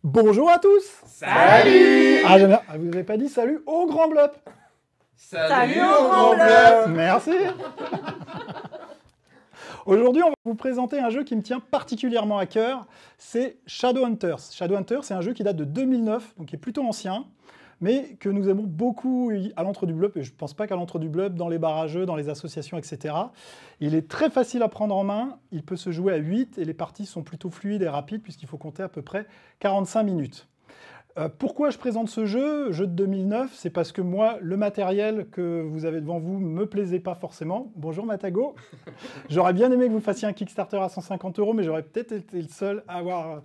Bonjour à tous. Salut. Vous n'avez pas dit salut au Grand Blop. Salut au Grand Blop. Merci. Aujourd'hui, on va vous présenter un jeu qui me tient particulièrement à cœur, c'est Shadowhunters. Shadowhunters, c'est un jeu qui date de 2009, donc qui est plutôt ancien, mais que nous aimons beaucoup à l'Entre du Blop, et je ne pense pas qu'à l'Entre du Blop, dans les barrageux, dans les associations, etc. Il est très facile à prendre en main, il peut se jouer à 8, et les parties sont plutôt fluides et rapides, puisqu'il faut compter à peu près 45 minutes. Pourquoi je présente ce jeu de 2009? C'est parce que moi, le matériel que vous avez devant vous ne me plaisait pas forcément. Bonjour Matago. J'aurais bien aimé que vous fassiez un Kickstarter à 150 €, mais j'aurais peut-être été le seul à avoir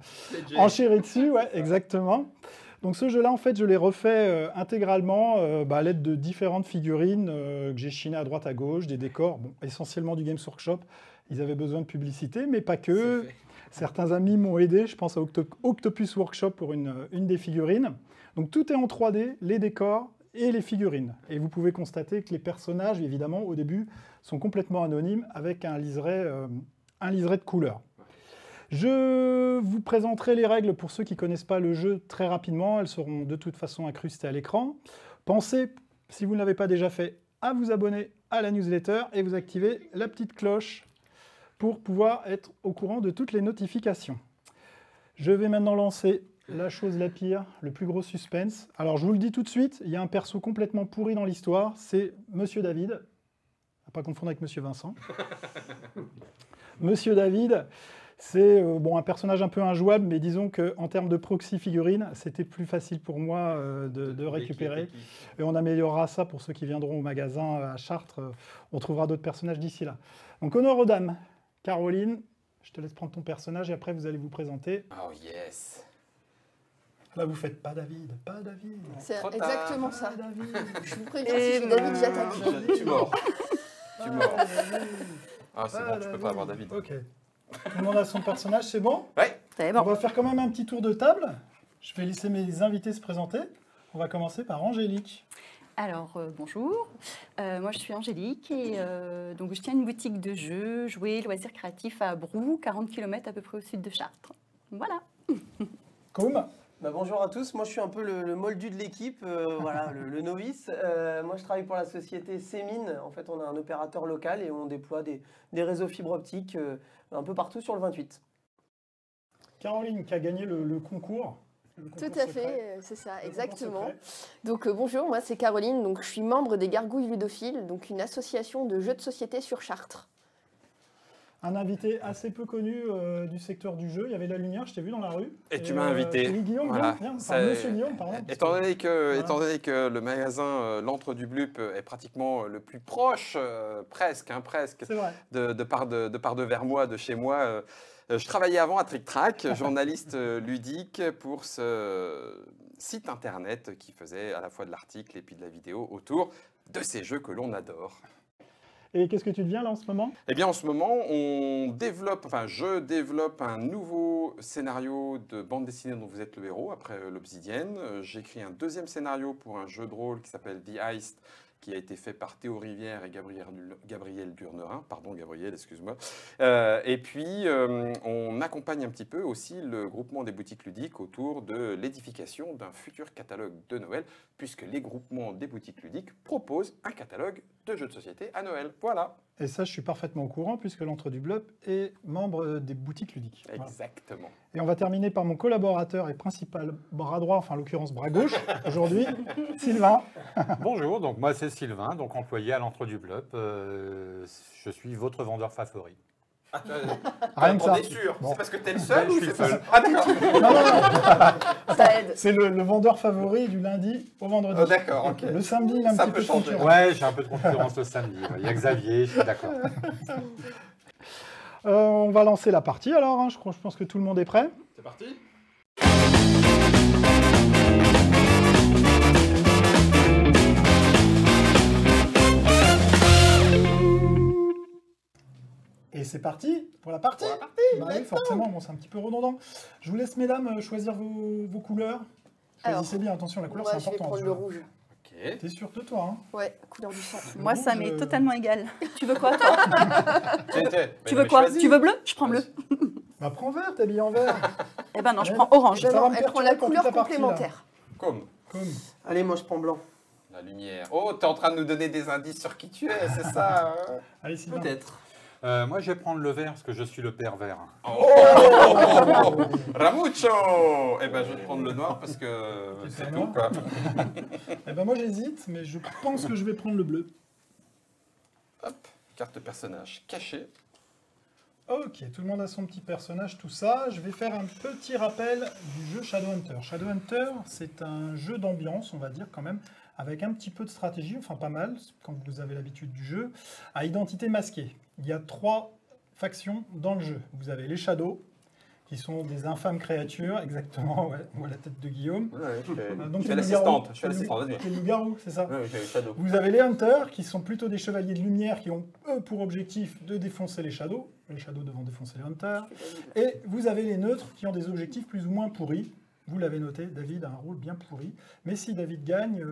enchéri dessus. Ouais, exactement. Donc ce jeu-là, en fait, je l'ai refait intégralement à l'aide de différentes figurines que j'ai chinées à droite à gauche, des décors, bon, essentiellement du Games Workshop. Ils avaient besoin de publicité, mais pas que. Certains amis m'ont aidé, je pense à Octopus Workshop pour une des figurines. Donc tout est en 3D, les décors et les figurines. Et vous pouvez constater que les personnages, évidemment, au début, sont complètement anonymes avec un liseré de couleur. Je vous présenterai les règles pour ceux qui ne connaissent pas le jeu très rapidement. Elles seront de toute façon incrustées à l'écran. Pensez, si vous ne l'avez pas déjà fait, à vous abonner à la newsletter et vous activer la petite cloche pour pouvoir être au courant de toutes les notifications. Je vais maintenant lancer la chose la pire, le plus gros suspense. Alors je vous le dis tout de suite, il y a un perso complètement pourri dans l'histoire, c'est Monsieur David. À pas confondre avec Monsieur Vincent. Monsieur David, c'est un personnage un peu injouable, mais disons qu'en termes de proxy figurines, c'était plus facile pour moi de récupérer. Et on améliorera ça pour ceux qui viendront au magasin à Chartres. On trouvera d'autres personnages d'ici là. Donc honneur aux dames. Caroline, je te laisse prendre ton personnage et après vous allez vous présenter. Oh yes. Là vous faites pas David, pas David. C'est exactement ça. David. Je vous préviens, si c'est David, j'attaque. Tu mords. Tu mords. Ah c'est bon, tu peux pas avoir David. Ok. Tout le monde a son personnage, c'est bon? Ouais. C'est On bon. va faire quand même un petit tour de table. Je vais laisser mes invités se présenter. On va commencer par Angélique. Alors, bonjour, moi je suis Angélique et donc je tiens une boutique de jeux, jouets, loisirs créatifs à Brou, 40 km à peu près au sud de Chartres. Voilà. Koum. Bonjour à tous, moi je suis un peu le moldu de l'équipe, voilà, le novice. Moi je travaille pour la société Cémine, en fait on a un opérateur local et on déploie des réseaux fibre optique un peu partout sur le 28. Caroline qui a gagné le concours. Tout à fait, c'est ça, exactement. Donc bonjour, moi c'est Caroline, donc je suis membre des Gargouilles Ludophiles, donc une association de jeux de société sur Chartres. Un invité assez peu connu du secteur du jeu. Il y avait La Lumière, je t'ai vu dans la rue. Et tu m'as invité. Oui, Guillaume, Voilà. viens. Enfin, Monsieur Guillaume, pardon. Étant donné que le magasin L'Entre du Blop est pratiquement le plus proche, presque, C'est vrai. de part de Vermois, de chez moi. Je travaillais avant à Trick Track, journaliste ludique pour ce site internet qui faisait à la fois de l'article et puis de la vidéo autour de ces jeux que l'on adore. Et qu'est-ce que tu deviens là en ce moment? Eh bien en ce moment, je développe un nouveau scénario de bande dessinée dont vous êtes le héros après l'Obsidienne. J'écris un deuxième scénario pour un jeu de rôle qui s'appelle The Heist, qui a été fait par Théo Rivière et Gabriel Durnerin. Pardon Gabriel, excuse-moi. Et puis, on accompagne un petit peu aussi le groupement des boutiques ludiques autour de l'édification d'un futur catalogue de Noël, puisque les groupements des boutiques ludiques proposent un catalogue de jeux de société à Noël. Voilà. Et ça, je suis parfaitement au courant, puisque l'Entre du Blop est membre des boutiques ludiques. Voilà. Exactement. Et on va terminer par mon collaborateur et principal bras droit, enfin en l'occurrence bras gauche, aujourd'hui, Sylvain. Bonjour, donc moi c'est Sylvain, donc employé à l'Entre du Blop. Je suis votre vendeur favori. Rien que ça. On est sûr. Bon. C'est parce que t'es le seul Je ou suis le c'est seul. Ah d'accord. Non. Ça aide. C'est le vendeur favori du lundi au vendredi. Oh, d'accord, ok. Le samedi, il a un Ça petit peut peu de changer. concurrence. Ouais, j'ai un peu de concurrence le samedi. Il y a Xavier, je suis d'accord. On va lancer la partie alors, hein. Je pense que tout le monde est prêt. C'est parti. Et c'est parti pour la partie. Bah oui, forcément, bon, c'est un petit peu redondant. Je vous laisse, mesdames, choisir vos couleurs. Choisissez bien, attention, la couleur, c'est Moi, je vais important. prendre le rouge. Ok. T'es sûr de toi, hein? Ouais, couleur du sang. Moi, ça rouge, m'est totalement égal. Tu veux quoi, toi Tu Mais veux quoi choisis. Tu veux bleu? Je prends bleu. Bah prends vert, t'es habillé en vert. Eh ben non, je Ouais. prends orange. Ça va Non, me elle prend perturber la pour couleur toute la partie, là. complémentaire. Comme Comme. Allez, moi je prends blanc. la lumière. Oh, t'es en train de nous donner des indices sur qui tu es, c'est ça hein? Allez, Sylvain. Peut-être. Moi, je vais prendre le vert parce que je suis le père vert. Oh Ramucho. Eh ben, je vais prendre le noir parce que C'est c'est noir. tout, quoi. Eh ben moi, j'hésite, mais je pense que je vais prendre le bleu. Hop, carte personnage cachée. Ok, tout le monde a son petit personnage, tout ça. Je vais faire un petit rappel du jeu Shadowhunter. Shadowhunter, c'est un jeu d'ambiance, on va dire quand même, avec un petit peu de stratégie, enfin pas mal, quand vous avez l'habitude du jeu, à identité masquée. Il y a 3 factions dans le jeu. Vous avez les Shadows, qui sont des infâmes créatures, exactement, ouais, on voit la tête de Guillaume. Ouais, je fais, Donc, je fais les l'assistante. loups-garous. Je fais l'assistante, vas-y. Les loups-garous, c'est ça. Ouais, je fais le shadow. Vous avez les Hunters, qui sont plutôt des chevaliers de lumière, qui ont, eux, pour objectif de défoncer les Shadows. Les Shadows devant défoncer les Hunters. Et vous avez les neutres, qui ont des objectifs plus ou moins pourris. Vous l'avez noté, David a un rôle bien pourri. Mais si David gagne,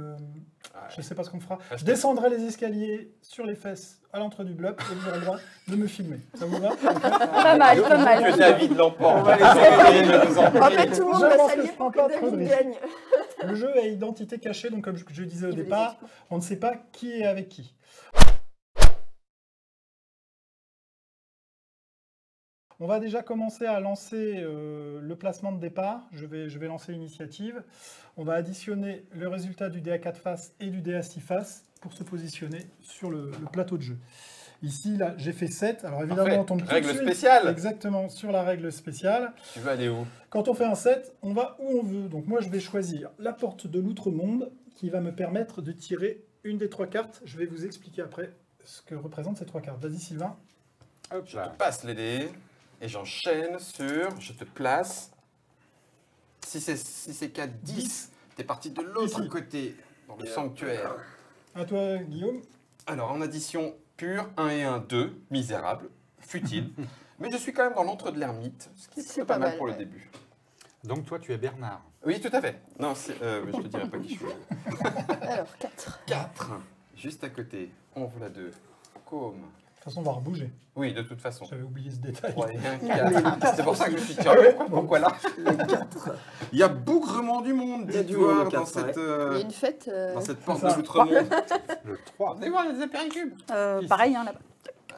je ne sais pas ce qu'on fera. Je descendrai les escaliers sur les fesses à l'entrée du bloc et vous aurez le droit de me filmer. Ça vous va? Pas mal, pas mal. Que David l'emporte. On va laisser David nous en En fait, tout le monde Je va pense que s'allier je prends pour que pas trop de David risques. gagne. Le jeu est identité cachée, donc comme je disais au Il veut les départ, équipements. on ne sait pas qui est avec qui. On va déjà commencer à lancer le placement de départ. Je vais lancer l'initiative. On va additionner le résultat du DA 4 faces et du DA 6 faces pour se positionner sur le plateau de jeu. Ici, là, j'ai fait 7. Alors évidemment, Parfait. on tombe tout de Règle suite spéciale. exactement sur la règle spéciale. Tu veux aller où? Quand on fait un 7, on va où on veut. Donc moi, je vais choisir la porte de l'outre-monde qui va me permettre de tirer une des 3 cartes. Je vais vous expliquer après ce que représentent ces 3 cartes. Vas-y, Sylvain. Hop Je là. te passe les dés et j'enchaîne sur. Je te place. Si c'est 4, 10, t'es parti de l'autre Ici. côté, dans le sanctuaire. À toi, Guillaume. Alors, en addition pure, 1 et 1, 2, misérable, futile. Mais je suis quand même dans l'antre de l'ermite, ce qui est C'est pas pas mal mal, pour le ouais. début. Donc toi, tu es Bernard. Oui, tout à fait. Non, je te dirai pas qui je suis. Alors, 4. 4. Juste à côté, on ouvre la 2. Comme. De toute façon, on va rebouger. Oui, de toute façon. J'avais oublié ce détail. Ouais, il y a un 4. C'est pour ça que je me suis dit, tiens, pourquoi là? Il y a bougrement du monde, Il y a dites du voir, monde, dans le 4, cette, Il y a une fête. dans cette porte ça. de l'outre-monde. Le 3. Venez voir, il y a des apéricubes. Pareil, hein, là-bas.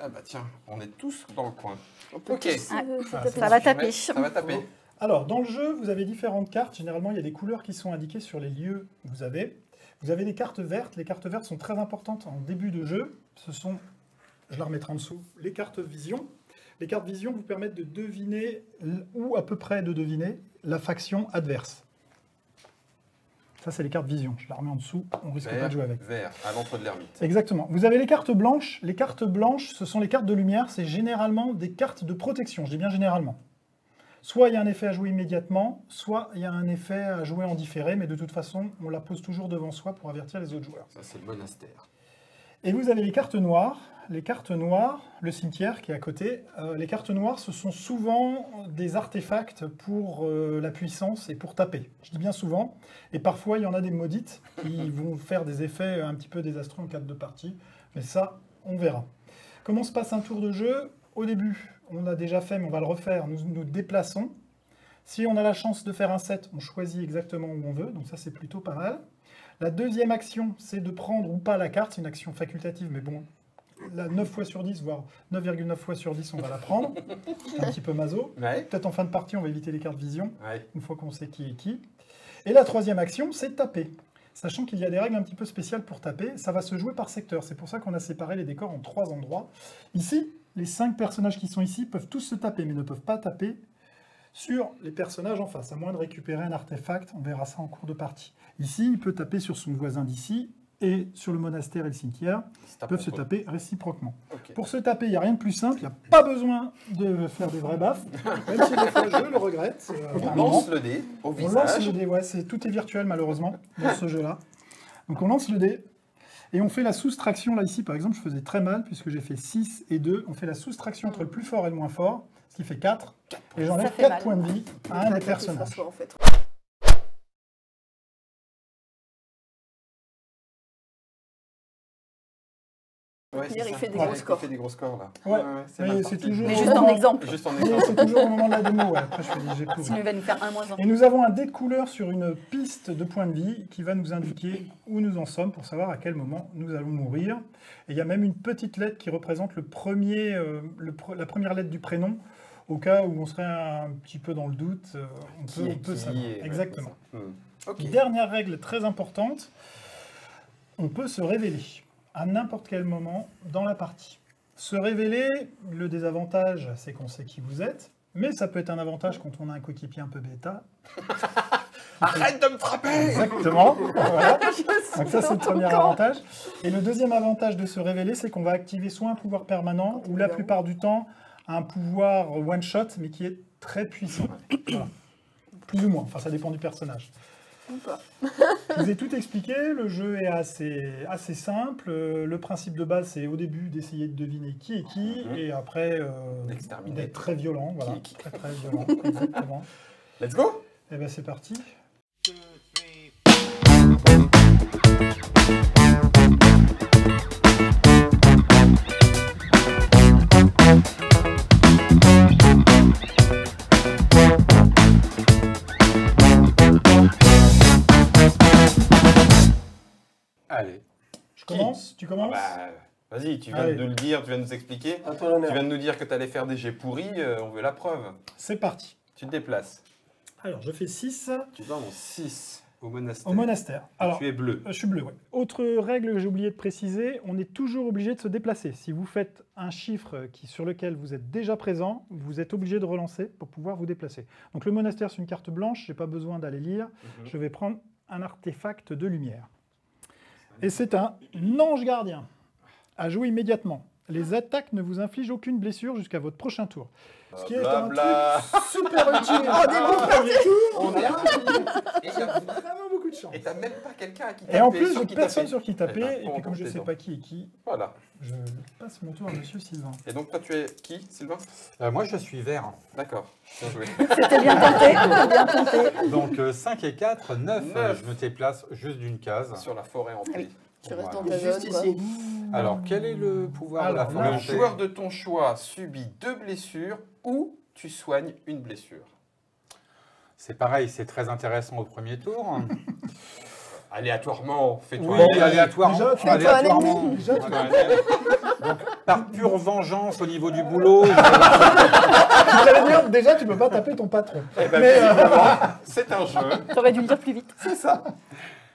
Ah bah tiens, on est tous dans le coin. On peut Ok. tous, Ah, se ça taper Ça va dessus. taper. Ça va taper. Alors, dans le jeu, vous avez différentes cartes. Généralement, il y a des couleurs qui sont indiquées sur les lieux que vous avez. Vous avez des cartes vertes. Les cartes vertes sont très importantes en début de jeu. Ce sont, je la remettrai en dessous, les cartes vision. Les cartes vision vous permettent de deviner, ou à peu près de deviner, la faction adverse. Ça, c'est les cartes vision. Je la remets en dessous, on risque pas de jouer avec. Vert, à l'entre de l'ermite. Exactement. Vous avez les cartes blanches. Les cartes blanches, ce sont les cartes de lumière. C'est généralement des cartes de protection. Je dis bien généralement. Soit il y a un effet à jouer immédiatement, soit il y a un effet à jouer en différé, mais de toute façon, on la pose toujours devant soi pour avertir les autres joueurs. Ça, c'est le monastère. Et vous avez les cartes noires. Les cartes noires, le cimetière qui est à côté, les cartes noires, ce sont souvent des artefacts pour la puissance et pour taper. Je dis bien souvent. Et parfois, il y en a des maudites qui vont faire des effets un petit peu désastreux en cas de partie. Mais ça, on verra. Comment se passe un tour de jeu? Au début, on l'a déjà fait, mais on va le refaire. Nous nous déplaçons. Si on a la chance de faire un set, on choisit exactement où on veut. Donc ça, c'est plutôt pas mal. La deuxième action, c'est de prendre ou pas la carte. C'est une action facultative, mais bon, là, 9 fois sur 10, voire 9,9 fois sur 10, on va la prendre. C'est un petit peu maso. Ouais. Peut-être en fin de partie, on va éviter les cartes vision, Ouais. une fois qu'on sait qui est qui. Et la troisième action, c'est taper. Sachant qu'il y a des règles un petit peu spéciales pour taper, ça va se jouer par secteur. C'est pour ça qu'on a séparé les décors en 3 endroits. Ici, les 5 personnages qui sont ici peuvent tous se taper, mais ne peuvent pas taper sur les personnages en face, à moins de récupérer un artefact. On verra ça en cours de partie. Ici, il peut taper sur son voisin d'ici, et sur le monastère et le cimetière, ils peuvent se taper réciproquement. Ok. Pour se taper, il n'y a rien de plus simple, il n'y a pas besoin de faire des vrais baffes, même si des fois je le regrette. On lance le dé au On lance visage. le dé, ouais, tout est virtuel malheureusement dans ce jeu-là. Donc on lance le dé, Et on fait la soustraction, là ici par exemple, je faisais très mal puisque j'ai fait 6 et 2. On fait la soustraction entre le plus fort et le moins fort, ce qui fait 4. Et j'enlève Ça fait 4 mal. points de vie à un des personnages. François, en fait. Ouais, Il c'est ça. fait des Ouais, gros scores. Il fait des gros scores là. Ouais, c'est mais mal c'est parti. toujours Mais au juste en moment- exemple. Juste en mais exemple. c'est toujours au moment de la démo, ouais. Après je fais des jets pourris. Sinon, il va nous faire 1-1. Et nous avons un dé de couleur sur une piste de points de vie qui va nous indiquer où nous en sommes pour savoir à quel moment nous allons mourir. Et il y a même une petite lettre qui représente la première lettre du prénom. Au cas où on serait un petit peu dans le doute, on peut savoir. Exactement. Ok. Dernière règle très importante, on peut se révéler à n'importe quel moment dans la partie. Se révéler, le désavantage, c'est qu'on sait qui vous êtes, mais ça peut être un avantage quand on a un coéquipier un peu bêta. Arrête de me frapper! Exactement. Voilà. Donc ça, c'est le premier avantage. Et le deuxième avantage de se révéler, c'est qu'on va activer soit un pouvoir permanent, ou la plupart du temps, un pouvoir one-shot, mais qui est très puissant. Voilà. Plus ou moins, enfin ça dépend du personnage. Ou pas. Je vous ai tout expliqué, le jeu est assez simple. Le principe de base, c'est au début d'essayer de deviner qui est qui, et après D'exterminer. d'être très violent. Voilà. Qui est qui. Très très violent, exactement. Let's go! Et bien c'est parti. Allez. Je commence? Tu commences? Vas-y, tu viens Allez. de nous le dire, tu viens de nous expliquer. À toi l'honneur. Tu viens de nous dire que tu allais faire des jets pourris, on veut la preuve. C'est parti. Tu te déplaces. Alors je fais 6 Tu vas en 6 au monastère. au monastère. Alors, Tu es bleu. je suis bleu, ouais. Autre règle que j'ai oublié de préciser, on est toujours obligé de se déplacer. Si vous faites un chiffre sur lequel vous êtes déjà présent, vous êtes obligé de relancer pour pouvoir vous déplacer. Donc le monastère, c'est une carte blanche, je n'ai pas besoin d'aller lire. Je vais prendre un artefact de lumière. Et c'est un ange gardien. À jouer immédiatement. Les attaques ne vous infligent aucune blessure jusqu'à votre prochain tour. Ce qui est un Blabla. truc super utile. Oh, des bons parties. On est ravis. Et t'as Vraiment beaucoup de chance. et t'as même pas quelqu'un à qui taper. Et en plus, sur j'ai qui personne taper. sur qui taper. Eh ben, Et puis on comme je ne compte sais les pas qui est qui, Voilà. je passe mon tour à Monsieur Sylvain. Et donc toi tu es qui, Sylvain? Moi, je suis vert. D'accord. Bien joué. C'était bien tenté. Bien tenté. Donc 5 et 4, 9. Neuf. Je me déplace juste d'une case. Sur la forêt en oui. Tu restes dans Voilà. ta zone, Juste quoi. ici. Alors, quel est le pouvoir de la Alors, forêt Le hantée? joueur de ton choix subit 2 blessures ou tu soignes une blessure. C'est pareil, c'est très intéressant au premier tour. Aléatoirement, fais-toi Oui, un ami. aléatoirement. Déjà, tu- Fais-toi un aléatoirement. ennemi. Déjà, tu- Fais-toi un ami. Par pure vengeance au niveau du boulot. j'allais dire, déjà, tu peux pas taper ton patron. Eh ben, Mais, visiblement, c'est un jeu. T'aurais dû le dire plus vite. C'est ça.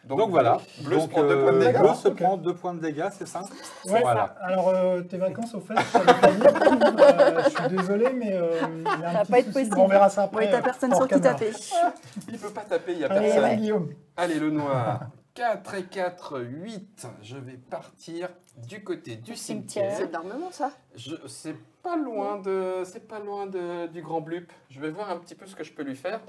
Donc voilà. Bleu se Donc, prend 2 points de dégâts. Bleu se Ok. prend 2 points de dégâts, c'est ça? Ouais. Voilà. Alors, tes vacances, au fait, je savais pas dire. Je suis désolé, mais il y a un Ça va petit pas être souci. possible. On verra ça après. Oui, t'as personne hors sur qui caméra. taper. Il peut pas taper, il n'y a Allez, personne. allez, Guillaume. Allez, le noir. 4 et 4, 8. Je vais partir du côté du cimetière. cimetière. C'est de l'armement, ça. C'est pas loin du grand blup. Je vais voir un petit peu ce que je peux lui faire.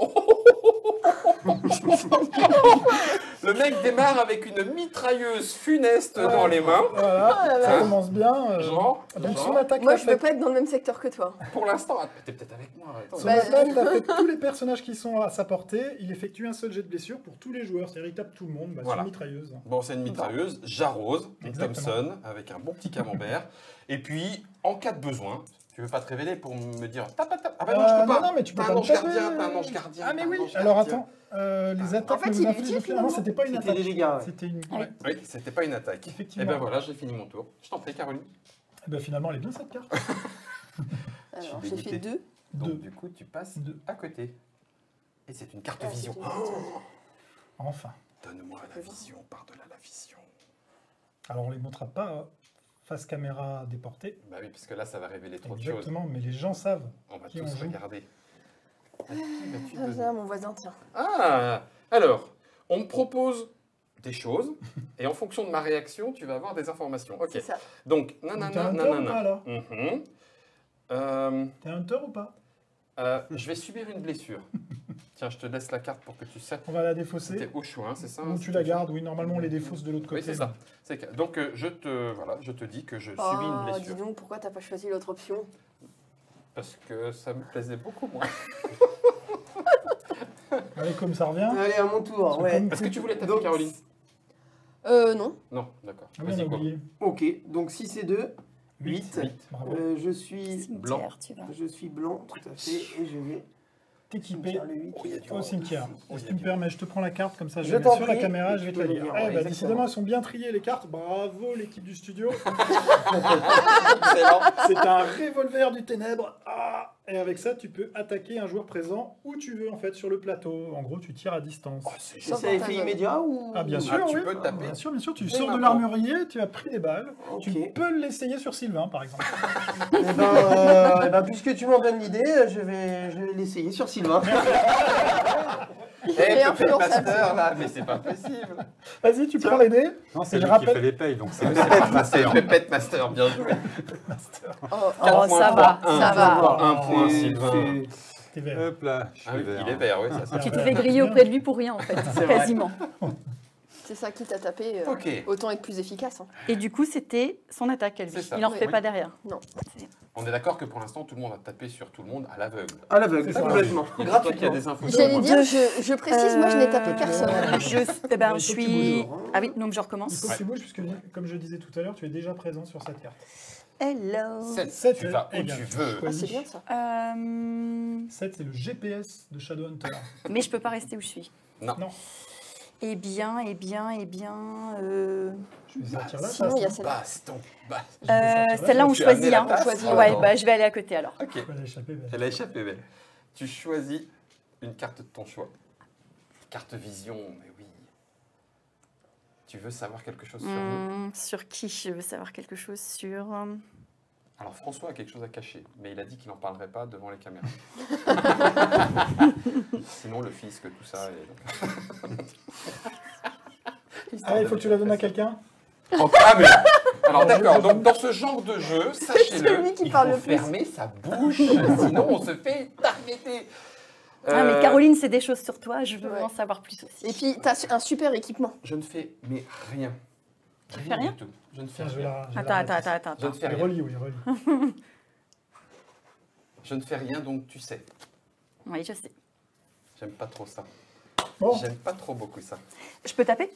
Le mec démarre avec une mitrailleuse funeste dans les mains. Voilà, ça Hein commence bien. Genre, Donc, genre. son attaque, Moi, l'a je veux fait. pas être dans le même secteur que toi. Pour l'instant, t'es peut-être avec moi. Attends. Son Bah, attaque l'a fait tous les personnages qui sont à sa portée. Il effectue un seul jet de blessure pour tous les joueurs. C'est-à-dire, il tape tout le monde. Bah, Voilà. C'est une mitrailleuse. Bon, c'est une mitrailleuse, j'arrose, une Exactement. Thompson, avec un bon petit camembert. Et puis, en cas de besoin, tu veux pas te révéler pour me dire tape, tape, tape. Ah bah non, je peux pas. Non, mais tu peux T'as pas un me ange taper. gardien, t'as un ange gardien. Ah, mais t'as un oui. ange Alors, gardien. attends. Les attaques fait, ne il vous est infligent utile, aucun- Ah non, c'était pas une C'était attaque. des dégâts. Ouais. C'était une. Ouais. Ouais. Oui, c'était pas une attaque. Effectivement. Et ben voilà, j'ai fini mon tour. Je t'en prie, Caroline. Eh ben, finalement, elle est bien cette carte. Alors, suis j'ai fait dégoûté. 2. Donc, Deux. du coup, tu passes Deux. à côté. Et c'est une carte Ah, vision. c'est une carte. Enfin. Donne-moi la vision par-delà la vision. Alors, on les montrera pas face caméra déportée. Bah oui, parce que là, ça va révéler trop de choses. Exactement, mais les gens savent. On va Qui tous on joue. regarder. À qui vas-tu Ah, donner ça, mon voisin, tiens. Ah, alors, on me propose des choses, et en fonction de ma réaction, tu vas avoir des informations. Ok. C'est ça. Donc, T'es nanana, un hunter ou pas, nanana. alors Mhm. T'es un hunter ou pas? Je vais subir une blessure. Tiens, je te laisse la carte pour que tu saches. On va la défausser. C'était au choix, hein, c'est ça? Ou tu la gardes, oui, normalement on les défausse de l'autre côté. Oui, c'est ça. Donc, je te dis que je subis une Oh, blessure. dis donc, pourquoi t'as pas choisi l'autre option? Parce que ça me plaisait beaucoup moins. Allez, comme ça revient. Allez, à mon tour. Ouais. Comme- Est-ce que tu voulais taper Donc, Caroline? Non. Non, d'accord. Ah oui, on a Vas-y, quoi. oublié. Ok, donc 6 et 2, 8. Bravo. Je suis Blanc. Cimetière, tu vas. blanc, tout à fait, et je vais T'équiper faire le 8. au cimetière. Si tu me permets, je te prends la carte, comme ça je Je vais t'en mettre sur la prie, caméra, et je vais tu te la peux lire. le lire, Eh ouais, ben, exactement. décidément, elles sont bien triées les cartes. Bravo l'équipe du studio. Excellent. C'est un revolver du ténèbre. Ah, et avec ça, tu peux attaquer un joueur présent où tu veux en fait sur le plateau. En gros, tu tires à distance. Oh, c'est Et génial. c'est effet immédiat ou Ah bien sûr, tu oui. peux taper. Bien sûr, tu Dès sors de maintenant. l'armurier, tu as pris des balles. Ok. Tu peux l'essayer sur Sylvain, par exemple. Eh ben, puisque tu m'en donnes l'idée, je vais l'essayer sur Sylvain. Eh, Et Puppet influençable. Master, là, mais c'est pas possible. Vas-y, tu prends les dés. Non, c'est Et lui je qui rappelle- fait les payes, donc c'est C'est Puppet Master, bien joué. Oh, Quatre points ça pour va, un. ça va. Un point, C'est- Sylvain. T'es vert. Hop là, je suis Ah oui, vert. il est vert, oui, ça. Ah, Tu te vert. fais griller auprès de lui pour rien, en fait, C'est vrai. quasiment. c'est ça qui t'a tapé. Ok. Autant être plus efficace. Hein. Et du coup, c'était son attaque à lui. C'est ça. Il n'en fait Oui. pas derrière. Non. On est d'accord que pour l'instant, tout le monde a tapé sur tout le monde à l'aveugle. À l'aveugle, C'est ça. complètement. Il y a toi qui a Gratuitement. des infos. J'allais sur dire, moi. je précise, moi je n'ai tapé personne. Eh ben, Il je faut que tu suis... bouges, hein. Ah oui, donc je Il recommence. faut que tu bouges, puisque comme je disais tout à l'heure, tu es déjà présent sur cette carte. Hello. 7, Sept, tu vas où égal. tu veux. Ah, c'est bien ça. 7, c'est le GPS de Shadowhunter. Mais je peux pas rester où je suis. Non. Non. Eh bien... Je vais sortir là. Sinon, il y a celle-là. Baston. Celle-là, on Tu as amené choisit. la Hein. tasse, choisit, toi, Ouais, non. bah, je vais aller à côté alors. Ok. Elle a échappé. Elle a échappé, belle. Tu choisis une carte de ton choix. Carte vision, mais oui. Tu veux savoir quelque chose sur nous? Sur qui je veux savoir quelque chose sur... Alors François a quelque chose à cacher, mais il a dit qu'il n'en parlerait pas devant les caméras. Sinon le fisc, tout ça. Allez, il faut que tu la donnes à quelqu'un. Ah, mais... Alors d'accord, donc dans ce genre de jeu, sachez-le, celui qui il parle faut le plus. fermer sa bouche, sinon on se fait targeter. Ah, mais Caroline, c'est des choses sur toi, je veux Ouais. en savoir plus aussi. Et puis, t'as un super équipement. Je ne fais mais rien. Tu fais rien du tout. Je ne fais Tiens, je vais rien. la. je vais la Attends. mettre. Je ne fais Il rien. relie, oui, il relie. Je ne fais rien, donc tu sais. Oui, je sais. J'aime pas trop ça. Bon, J'aime pas trop beaucoup ça. Je peux taper?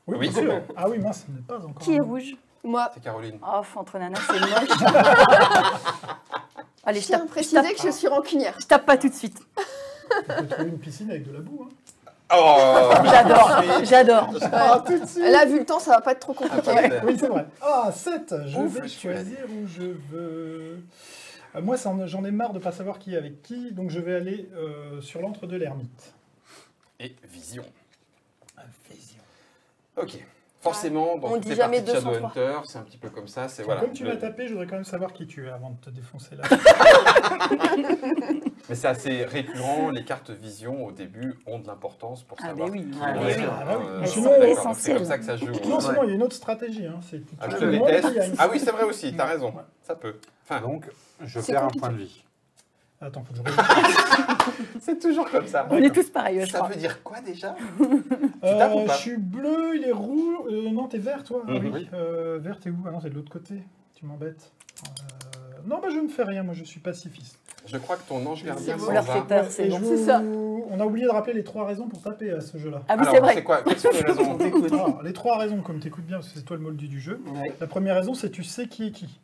oui, Oui. bien sûr. Ah oui, moi, ce n'est pas encore. Qui est un- rouge? Moi, C'est Caroline. Oh, entre nanas, c'est moche. Allez, je je tiens à tape, préciser que je suis rancunière. je tape pas tout de suite. On peut trouver une piscine avec de la boue. Hein. Oh J'adore. Ah, tout de suite. Là, vu le temps, ça va pas être trop compliqué. Oui, c'est vrai. Ah, 7. Je Ouf, vais je suis allé. choisir où je veux. Moi, j'en ai marre de pas savoir qui est avec qui, donc je vais aller sur l'antre de l'ermite. Et vision. Vision. Ok. Forcément, dans On toutes dit les jamais parties de 203. Shadowhunter, c'est un petit peu comme ça. C'est voilà. Comme tu le- m'as tapé, je voudrais quand même savoir qui tu es avant de te défoncer là. Mais c'est assez récurrent. Les cartes vision au début ont de l'importance pour Ah, savoir. mais oui. qui Ah, on mais est. oui. Ah, bah oui. Elles Sinon, sont d'accord, essentielles. c'est comme ça que ça joue. Non, Ouais. sinon, il y a une autre stratégie. Hein. C'est Ah, je tout te le monde déteste. qui a une- Ah oui, c'est vrai aussi. T'as raison. Ouais. Ça peut. Enfin, Donc, je C'est perds un compliqué. point de vie. Attends, faut que je regarde. c'est toujours comme ça. On est tous pareils, je Ça crois. veut dire quoi déjà? tapes ou pas Je suis bleu, il est rouge. Non, t'es vert, toi. Ah Mhm. oui. Vert, t'es où? Ah non, c'est de l'autre côté. Tu m'embêtes. Non, bah je ne fais rien. Moi, je suis pacifiste. Je crois que ton ange gardien bon. s'en On leur va. fait peur, Ouais, c'est et bon. je C'est ça. On a oublié de rappeler les 3 raisons pour taper à ce jeu-là. Ah oui, Alors, c'est vrai. c'est quoi? Quelles sont les raisons? Alors, les 3 raisons, comme t'écoutes bien, parce que c'est toi le moldu du jeu. Ouais. La première raison, c'est tu sais qui est qui.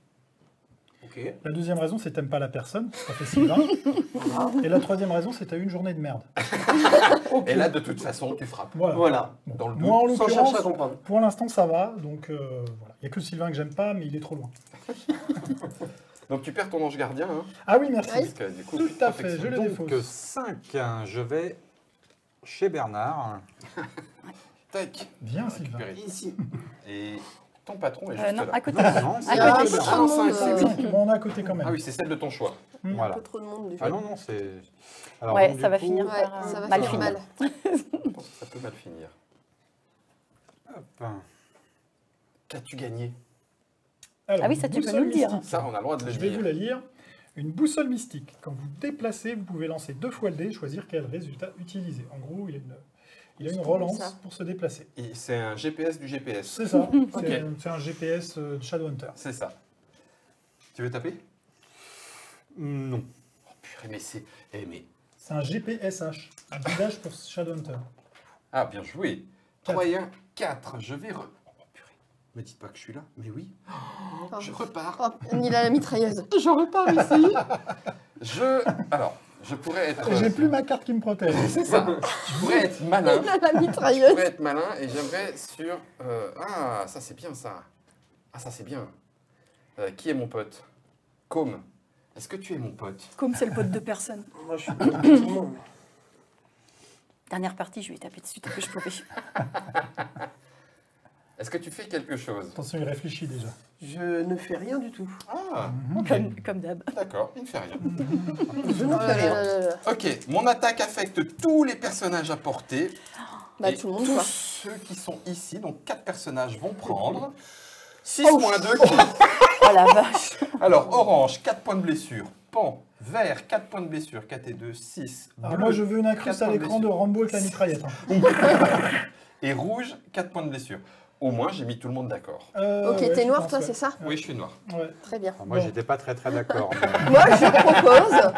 Ok. La deuxième raison, c'est t'aimes pas la personne. Ça fait Sylvain. Et la troisième raison, c'est t'as eu une journée de merde. Et là, de toute façon, tu frappes. Voilà. Voilà. Dans le Moi, en doute. Sans l'occurrence, chercher à comprendre. pour l'instant, ça va. Donc, voilà. Il n'y a que Sylvain que j'aime pas, mais il est trop loin. Donc tu perds ton ange gardien. Hein, Ah oui, merci. Oui. parce que, du coup, Tout à fait, protection. je le Donc, défausse. 5, je vais chez Bernard. Tac. Viens, Sylvain. Récupérer. Ici. Et ton patron est juste Non, là. à côté. Non, À Ah, côté. c'est Ah, tout le cinq, monde, c'est Bon, on est à côté quand même. Ah oui, c'est celle de ton choix. Un Voilà. peu trop de monde du Ah jeu. non, non, c'est... Alors, Ouais, donc, ça du va coup, finir. Ouais, par, ça va mal finir finir. mal. Je pense que ça peut mal finir. hop. Qu'as-tu gagné? Alors, Ah oui, ça, tu peux boussole nous le dire. mystique. Ça, on a le droit de le Je vais dire. vous la lire. Une boussole mystique. Quand vous déplacez, vous pouvez lancer 2 fois le dé et choisir quel résultat utiliser. En gros, il a une relance ça. pour se déplacer. Et c'est un GPS du GPS. C'est ça. Ok. C'est un GPS de Shadowhunter. C'est ça. Tu veux taper? Non. Oh purée, mais c'est... Eh, mais... C'est un GPSH, un guidage pour Shadowhunter. Ah, bien joué. 4. 3 et 1, 4. Je vais... Oh purée. Me dites pas que je suis là. Mais oui. Oh. Je repars. Oh, il a la mitrailleuse. Je repars ici. Alors, je pourrais être... Et j'ai plus ma carte qui me protège. C'est ça. Je pourrais être malin. Il a la Je mitrailleuse. pourrais être malin et j'aimerais sur... Ah, ça c'est bien ça. Ah, ça c'est bien. Qui est mon pote? Com. Est-ce que tu es mon pote? Comme c'est le pote de personne. Moi, je suis pas tout le monde. Dernière partie, je vais taper dessus tant que je pouvais. Est-ce que tu fais quelque chose? Attention, il réfléchit déjà. Je ne fais rien du tout. Ah, Comme d'hab. d'accord, il ne fait rien. Je ne Oh fais là rien. là là là. Ok, mon attaque affecte tous les personnages à portée. Bah, et tout le monde, tous quoi. ceux qui sont ici, donc 4 personnages vont prendre 6 Oh. moins 2. Oh la vache. Alors, orange, 4 points de blessure. Pan, vert, 4 points de blessure. 4 et 2, 6. Alors Bleu, moi, je veux une incruste 4 à points de l'écran de blessure. Rambo avec la mitraillette. Hein. Et rouge, 4 points de blessure. Au moins, j'ai mis tout le monde d'accord. Ok, Ouais, t'es je noir, pense, toi, ouais. c'est ça? Oui, je suis noir. Ouais. Très bien. Moi, Bon. j'étais pas très d'accord. mais- Moi, je propose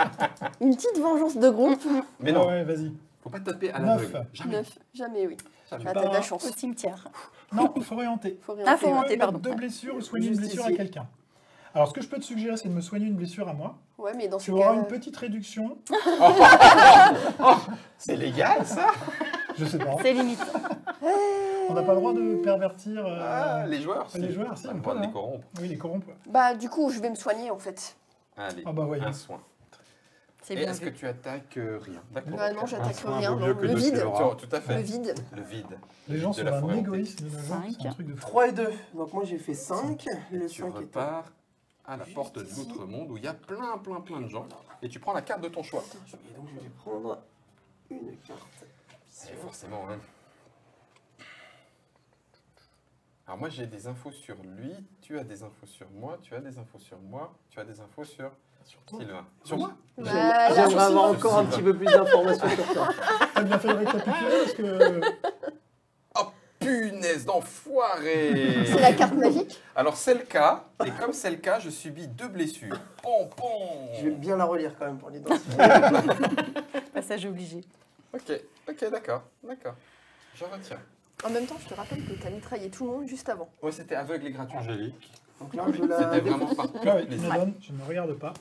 une petite vengeance de groupe. Mais non, Ouais, vas-y. faut pas taper à 9. l'aveugle. Jamais. 9. Jamais, oui. Jamais. Ah, t'as de la Au chance. cimetière. Non, il faut orienter. Faut Ah, faut rien orienter, pardon. 2 blessures ou soigner une Juste blessure à ici. quelqu'un. Alors, ce que je peux te suggérer, c'est de me soigner une blessure à moi. Ouais, mais dans ce Tu cas... auras une petite réduction. C'est légal, ça? Je sais pas. C'est limite. On n'a pas le droit de pervertir Ah, les joueurs, les joueurs, si, On a on le droit peut, de les hein. corrompre. Oui, les corrompre. Bah, du coup, je vais me soigner, en fait. Allez, Ah bah voyons. un soin. C'est Et bien est-ce que vu. tu attaques rien? D'accord. Ah non, j'attaque soin rien. vaut Non. mieux que Le de vide. tuer. Tout à fait. Le vide. Le vide. Les gens De sont la d'un forêt hantée. égoïsme de nos jours, c'est un 5. truc de fou. 3 et 2. Donc moi, j'ai fait 5. Le Tu 5 est repars à la Juste porte de ici. l'autre monde où il y a plein de gens. Et tu prends la carte de ton choix. Et donc, je vais prendre une carte. C'est forcément, hein. Alors moi j'ai des infos sur lui, tu as des infos sur moi, tu as des infos sur moi, tu as des infos sur Sylvain. Sur moi? Bah, là, J'aimerais avoir Sylvain. encore un petit peu plus d'informations sur toi. T'as bien fait de récapituler parce que... Oh punaise d'enfoiré! c'est la carte magique. Alors c'est le cas, et comme c'est le cas, je subis 2 blessures. Pom Je vais pom! bien la relire quand même pour l'identifier. Passage obligé. Ok, d'accord. Je retiens. En même temps, je te rappelle que t'as mitraillé tout le monde juste avant. Ouais, c'était aveugle et gratuit. Angélique. Donc là, je la C'était défausse. vraiment par Ah oui, les je me donne, je ne regarde pas.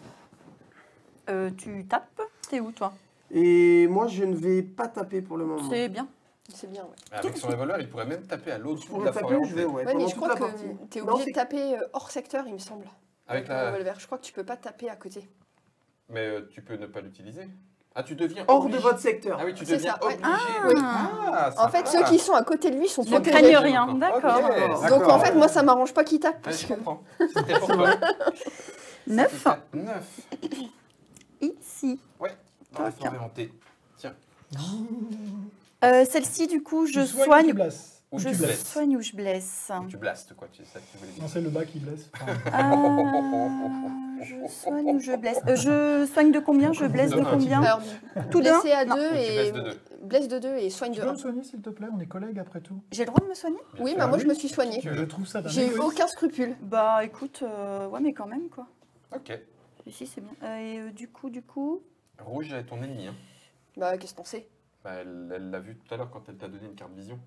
Tu tapes? T'es où, toi? Et moi, je ne vais pas taper pour le moment. C'est bien. C'est bien, ouais. Avec son revolver, il pourrait même taper à l'autre Je bout de pourrais la taper forêt où je vais, hantée. ouais, Ouais, mais pendant je toute crois la que partie. t'es Non, obligé c'est- de taper hors secteur, il me semble. Avec le la... revolver. Je crois que tu peux pas taper à côté. Mais tu peux ne pas l'utiliser. Ah, tu deviens Hors de obligé. votre secteur. Ah oui, tu C'est deviens ça, ouais. obligé. Oui. Ah, En fait, sympa. ceux qui sont à côté de lui sont Ne protégés. craignent rien, d'accord. Ok, Donc d'accord. en fait, moi, ça m'arrange pas qu'il tape. Ouais, Parce je que... comprends. C'était pour toi. 9. 9. Ici. Ouais, dans la forêt hantée. Tiens. Celle-ci, du coup, je Tu soignes ou soigne. tu blesses Ou Je tu blesses. soigne ou je blesse. Ou tu blastes, quoi. C'est ça que tu voulais Non, dire. c'est le bas qui blesse. Je soigne ou je blesse. Je soigne de combien? Je blesse de De un, combien? Alors, Tout d'un? blesser à Non. 2 Tu et blesses de 2. blesse de 2 et soigne Tu de peux 1. me soigner, s'il te plaît? On est collègues après tout. J'ai le droit de me soigner? Oui, sûr. bah moi, Ah je oui. me suis soignée. Tu veux. Je trouve ça d'un J'ai eu égoïsme. aucun scrupule. Bah écoute, ouais, mais quand même, quoi. Ok. Ici, c'est bien. Et du coup. Rouge est ton ennemi. Hein. Bah, qu'est-ce qu'on sait? Bah, elle l'a vu tout à l'heure quand elle t'a donné une carte vision.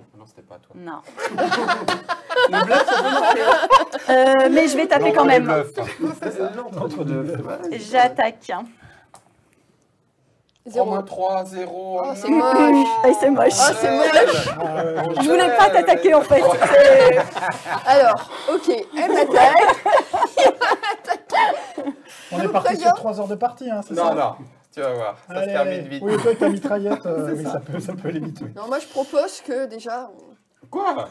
Ah non, c'était pas à toi. Non. Le bluff, ça peut marcher. Mais je vais taper quand Les même. bluffs. Entre deux. J'attaque. 3 moins 0. 3, 0. Oh, c'est moche. Ah, c'est moche. Ah, c'est moche. Ah, ouais, Je voulais pas t'attaquer en fait. Alors, ok, elle m'attaque. on est parti sur 3 heures de partie, hein, c'est Non, ça? non, tu vas voir, ça se Allez, termine allez. vite. Oui, toi avec ta mitraillette, oui, ça peut aller vite. Oui. Non, moi, je propose que déjà... Quoi?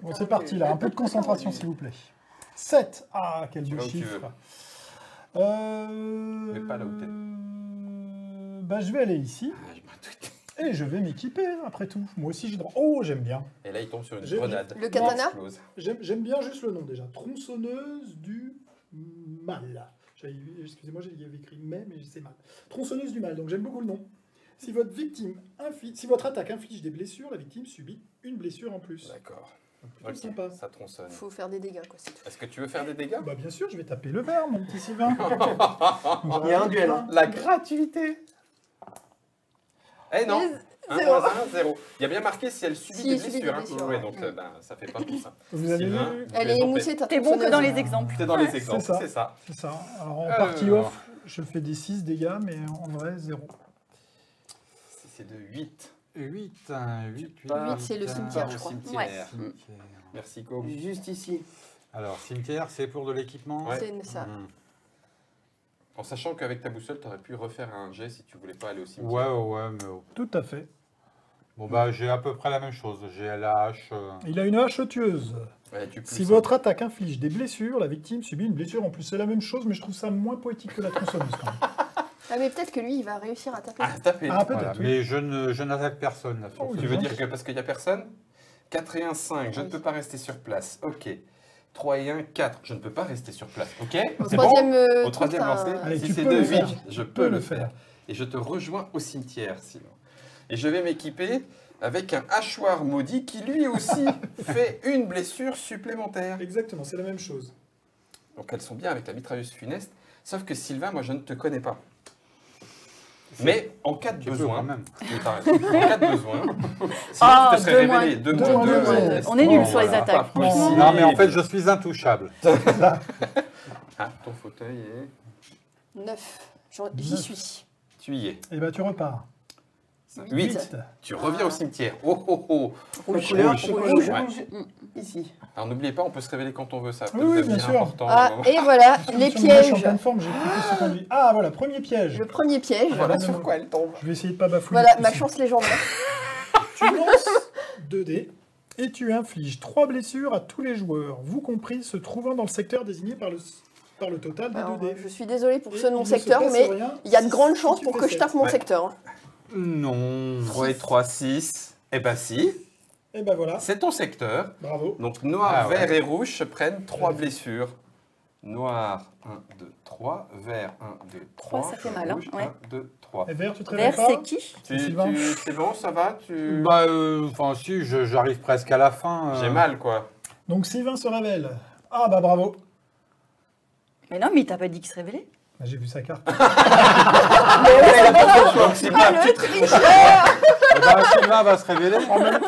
Bon, c'est parti là, un peu de concentration s'il vous plaît. 7. Ah, quel Tu beau vas où tu chiffre. Mais pas là où t'es. Bah, je vais aller ici Ah, je m'en doute. et je vais m'équiper après tout. Moi aussi j'ai droit. Oh, j'aime bien. Et là, il tombe sur une J'ai- grenade. Le katana? Il explose. J'aime bien juste le nom déjà. Tronçonneuse du mal. Excusez-moi, il y avait écrit mais c'est mal. Tronçonneuse du mal, donc j'aime beaucoup le nom. Si votre attaque inflige des blessures, la victime subit une blessure en plus. D'accord. Plutôt sympa. Ça tronçonne. Il faut faire des dégâts, quoi, c'est tout. Est-ce que tu veux faire des dégâts? Bah bien sûr, je vais taper le verre, mon petit Sylvain. Il y a un duel. Hein. La gratuité. Eh non. 1 Zéro. moins 1, 0. Il y a bien marqué si elle subit Si des elle subit blessures. des blessures, Ouais, ouais. donc ça fait pas tout ça. Vous avez vu? Sylvain, Elle je est vais émoussée, ta T'es bon que tronçonneuse. dans les exemples. T'es dans les C'est exemples, ça. c'est ça. C'est ça. Alors en partie off, je fais des 6 dégâts, mais en vrai, 0. Si c'est de 8. 8, 8, c'est le cimetière, je crois. Cimetière. Merci, Com. Juste ici. Alors, cimetière, c'est pour de l'équipement. Ouais. C'est ça. En sachant qu'avec ta boussole, tu aurais pu refaire un jet si tu voulais pas aller au cimetière. Ouais, mais... Tout à fait. Bon, bah, j'ai à peu près la même chose. J'ai la hache... Il a une hache tueuse. Ouais, tu Si pousses, votre attaque inflige des blessures, la victime subit une blessure en plus. C'est la même chose, mais je trouve ça moins poétique que la tronçonneuse quand même. Ah, mais peut-être que lui, il va réussir à taper. Ah, taper. Ah, peut-être, Voilà. oui. Mais je n'attaque personne, là. sur Oh, ce Tu veux jeu. dire que parce qu'il n'y a personne 4 et 1, 5. Je ne peux pas rester sur place. Ok. 3 et 1, 4. Je ne peux pas rester sur place. Ok. Au C'est troisième, bon. Au truc, troisième t'as lancé, un- Allez, si tu c'est peux de le 8, faire. je Tu peux peux le le faire. faire. Et je te rejoins au cimetière, sinon. Et je vais m'équiper avec un hachoir maudit qui lui aussi fait une blessure supplémentaire. Exactement, c'est la même chose. Donc elles sont bien avec la mitrailleuse funeste. Sauf que Sylvain, moi je ne te connais pas. Mais en cas de Tu peux besoin, quand même. oui, t'as raison. En cas de besoin, sinon Ah, tu te serais deux moins- révélé. Deux deux moins moins deux, deux. ouais. On est nuls Bon, sur les voilà, attaques. pas possible. Non, mais en fait, je suis intouchable. Ah, ton fauteuil est... 9. J'y suis. Tu y es. Et bah tu repars. 8. Tu reviens au cimetière. Oh, oh, oh. La couleur Rouge. rouge. Ouais. Ici. Alors n'oubliez pas, on peut se révéler quand on veut, ça. Oui, oui, peut bien devenir sûr. important. Ah, et voilà, les Sur moi, je suis en pièges. pleine forme, j'ai plutôt ce qu'on dit. Ah voilà, premier piège. Le premier piège. Voilà Voilà, sur quoi elle tombe. Je vais essayer de pas bafouiller. Voilà, ma ici. chance légendaire. Tu lances 2 dés et tu infliges 3 blessures à tous les joueurs, vous compris, se trouvant dans le secteur désigné par le total des Alors, 2 dés. je suis désolée pour Et ceux de il mon ne se secteur, passe mais rien il y a de grandes si chances tu pour fais que je sept. tape mon Ouais. secteur. Hein. Non. 3 et 3, 6. Eh ben si, Et ben voilà, c'est ton secteur. bravo. Donc noir, Ah ouais. vert et rouge se prennent 3 blessures. Noir, 1, 2, 3. Vert, 1, 2, 3. Ça fait mal, hein, Rouge, ouais. 1, 2, 3. Et vert, tu te réveilles Vert, pas c'est qui Sylvain. C'est bon, ça va tu... Bah, enfin, si, j'arrive presque à la fin. J'ai mal, quoi. Donc Sylvain se révèle. Ah bah bravo. Mais non, mais il t'a pas dit qu'il se révélait. Bah, j'ai vu sa carte. Donc c'est Ah, pas le tu- tricheur. Eh ben, Sylvain va se révéler. En même temps,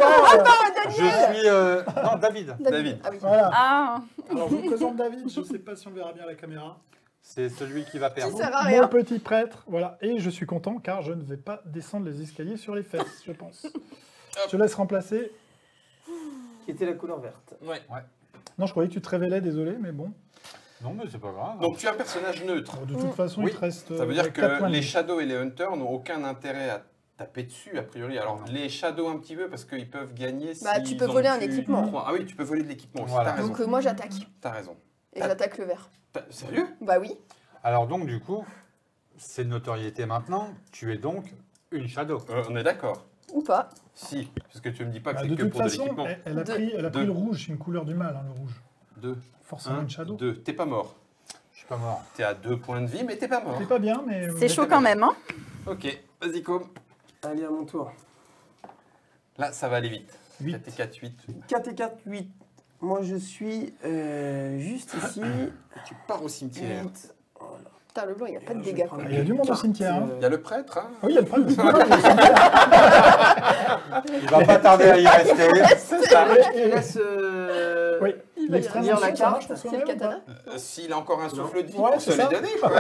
Je suis... Non, David. David. Ah oui. voilà. Ah Alors je vous présente David, je ne sais pas si on verra bien à la caméra. C'est celui qui va perdre. Ça sert à Mon rien. petit prêtre, voilà. Et je suis content car je ne vais pas descendre les escaliers sur les fesses, je pense. Je te laisse remplacer. Qui était la couleur verte. Ouais. Non, je croyais que tu te révélais, désolé, mais bon. Non, mais c'est pas grave. Donc tu es un personnage neutre. Bon, de toute façon, Oui. il te reste. Ça veut dire 4 points que de les vie. shadows et les hunters n'ont aucun intérêt à taper dessus, a priori. Alors les shadows un petit peu parce qu'ils peuvent gagner Bah, tu s'ils peux ont voler un pu équipement. 3. Ah oui, tu peux voler de l'équipement aussi. Voilà. T'as raison. Donc moi j'attaque. T'as raison. Et j'attaque le vert. Sérieux? Bah oui. Alors donc, du coup, c'est de notoriété maintenant. Tu es donc une shadow. On est d'accord. Ou pas. Si, parce que tu me dis pas que Bah, c'est de que toute pour de façon, l'équipement. elle a Deux. pris, elle a pris Deux. le rouge, c'est une couleur du mal, hein, le rouge. 2, Forcément 1, une shadow. 2. T'es pas mort. Je suis pas mort. T'es à 2 points de vie, mais t'es pas mort. C'est pas bien, mais. C'est chaud quand même, hein. Ok, vas-y, Com. Allez, à mon tour. Là, ça va aller vite. 8. 4 et 4, 8. 4 et 4, 8. Moi, je suis juste ici. Tu pars au cimetière. 8. Putain, le blanc, il n'y a pas de Je vais dégâts. prendre quoi. Il y a du monde au carte, cimetière, hein. Il y a le prêtre, hein? Ah oui, il y a le problème. Il va pas tarder à y rester. Je laisse Oui, Il va y l'extrême lire la ancien, ça marche carte. pour C'est le soi-même ou pas katana. S'il a encore un souffle de vie, Ouais, pour c'est se ça. les donner, quoi.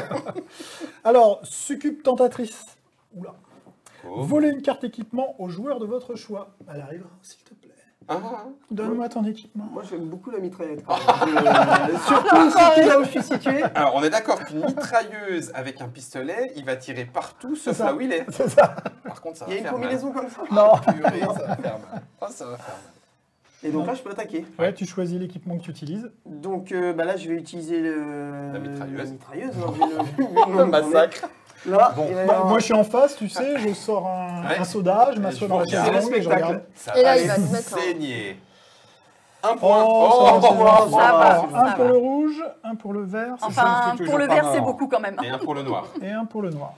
Alors, succube tentatrice. Oula. Oh. Volez une carte équipement au joueur de votre choix. Elle arrivera, s'il te plaît. Ah, ah. Donne-moi ton équipement. Moi, j'aime beaucoup la mitraillette. Surtout là où je suis situé. Alors, on est d'accord qu'une mitrailleuse avec un pistolet, il va tirer partout sauf ça. là où il est. C'est ça. Par contre, ça Il va y a une faire mal. combinaison comme ça. Non. Purée, ça va faire mal. Ah, ça va faire mal. Et donc là, je peux attaquer. Ouais, tu choisis l'équipement que tu utilises. Donc bah là, je vais utiliser La mitrailleuse. La mitrailleuse. hein, Un massacre. Là, Bon, il va y Bah, avoir- moi, je suis en face, tu sais, je sors un Ouais. soda, je m'assois Je dans la vous chaise regarde. longue et je spectacle. regarde. Ça Et là, va il va te mettre un- saigner. Un point. Oh, ça va, Oh, ça va. Alors, un ça pour va. le rouge, un pour le vert, c'est ça, Enfin, c'est toujours pour le pas vert, c'est marrant. beaucoup quand même. Et un pour le noir. et un pour le noir.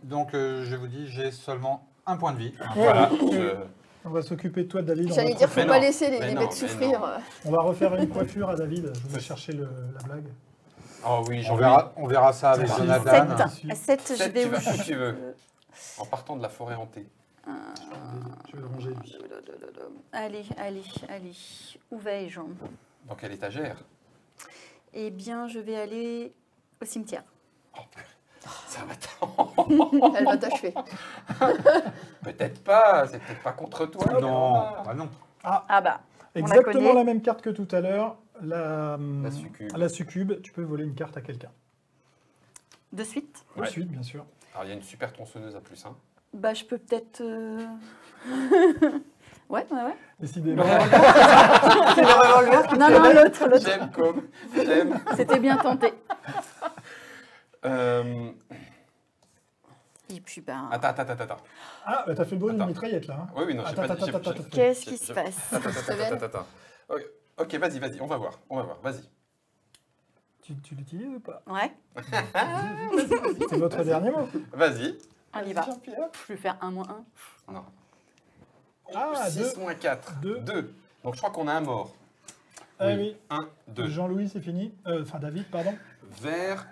Donc, je vous dis, j'ai seulement un point de vie. Voilà. On va s'occuper de toi, David. J'allais va dire, te faut Mais pas non, laisser mais les non, bêtes mais souffrir. non. On va refaire une coiffure à David. Je vais chercher la blague. Oh oui, On verra ça avec Ça va. Jonathan. 7. À 7, je 7, vais tu où vas où tu veux. En partant de la forêt hantée. Je vais le ranger, lui. Allez. Où vais-je? Dans quelle étagère? Eh bien, je vais aller au cimetière. Ça m'attend. Elle va t'achever. Peut-être pas, c'est peut-être pas contre toi. Non, ah non. Ah bah, on la Exactement connaît. la même carte que tout à l'heure. La succube. La succube. Tu peux voler une carte à quelqu'un. De suite? De Ouais. suite, bien sûr. Alors il y a une super tronçonneuse à plus 1. Bah, je peux peut-être... Ouais. Décidément. C'est le revolver qui Non, l'autre. J'aime comme. J'aime. C'était bien tenté. Euh, Et puis, ben... Attends. Ah, bah, t'as fait le bruit d'une Attends. mitraillette, là. Hein. Oui, non, j'ai Attends, pas attends, j'ai- attends, j'ai- attends. Qu'est-ce qui je- se passe? Attends. Ok, vas-y, on va voir. Vas-y. Tu l'utilises ou pas? Ouais, C'est votre dernier mot. Vas-y. on y va. Je vais faire 1 moins 1. Non. Ah, 6 deux. moins 4. Deux. 2. Donc je crois qu'on a un mort. Ah oui. 1, 2. Jean-Louis, c'est fini. Enfin, David, pardon. Vert.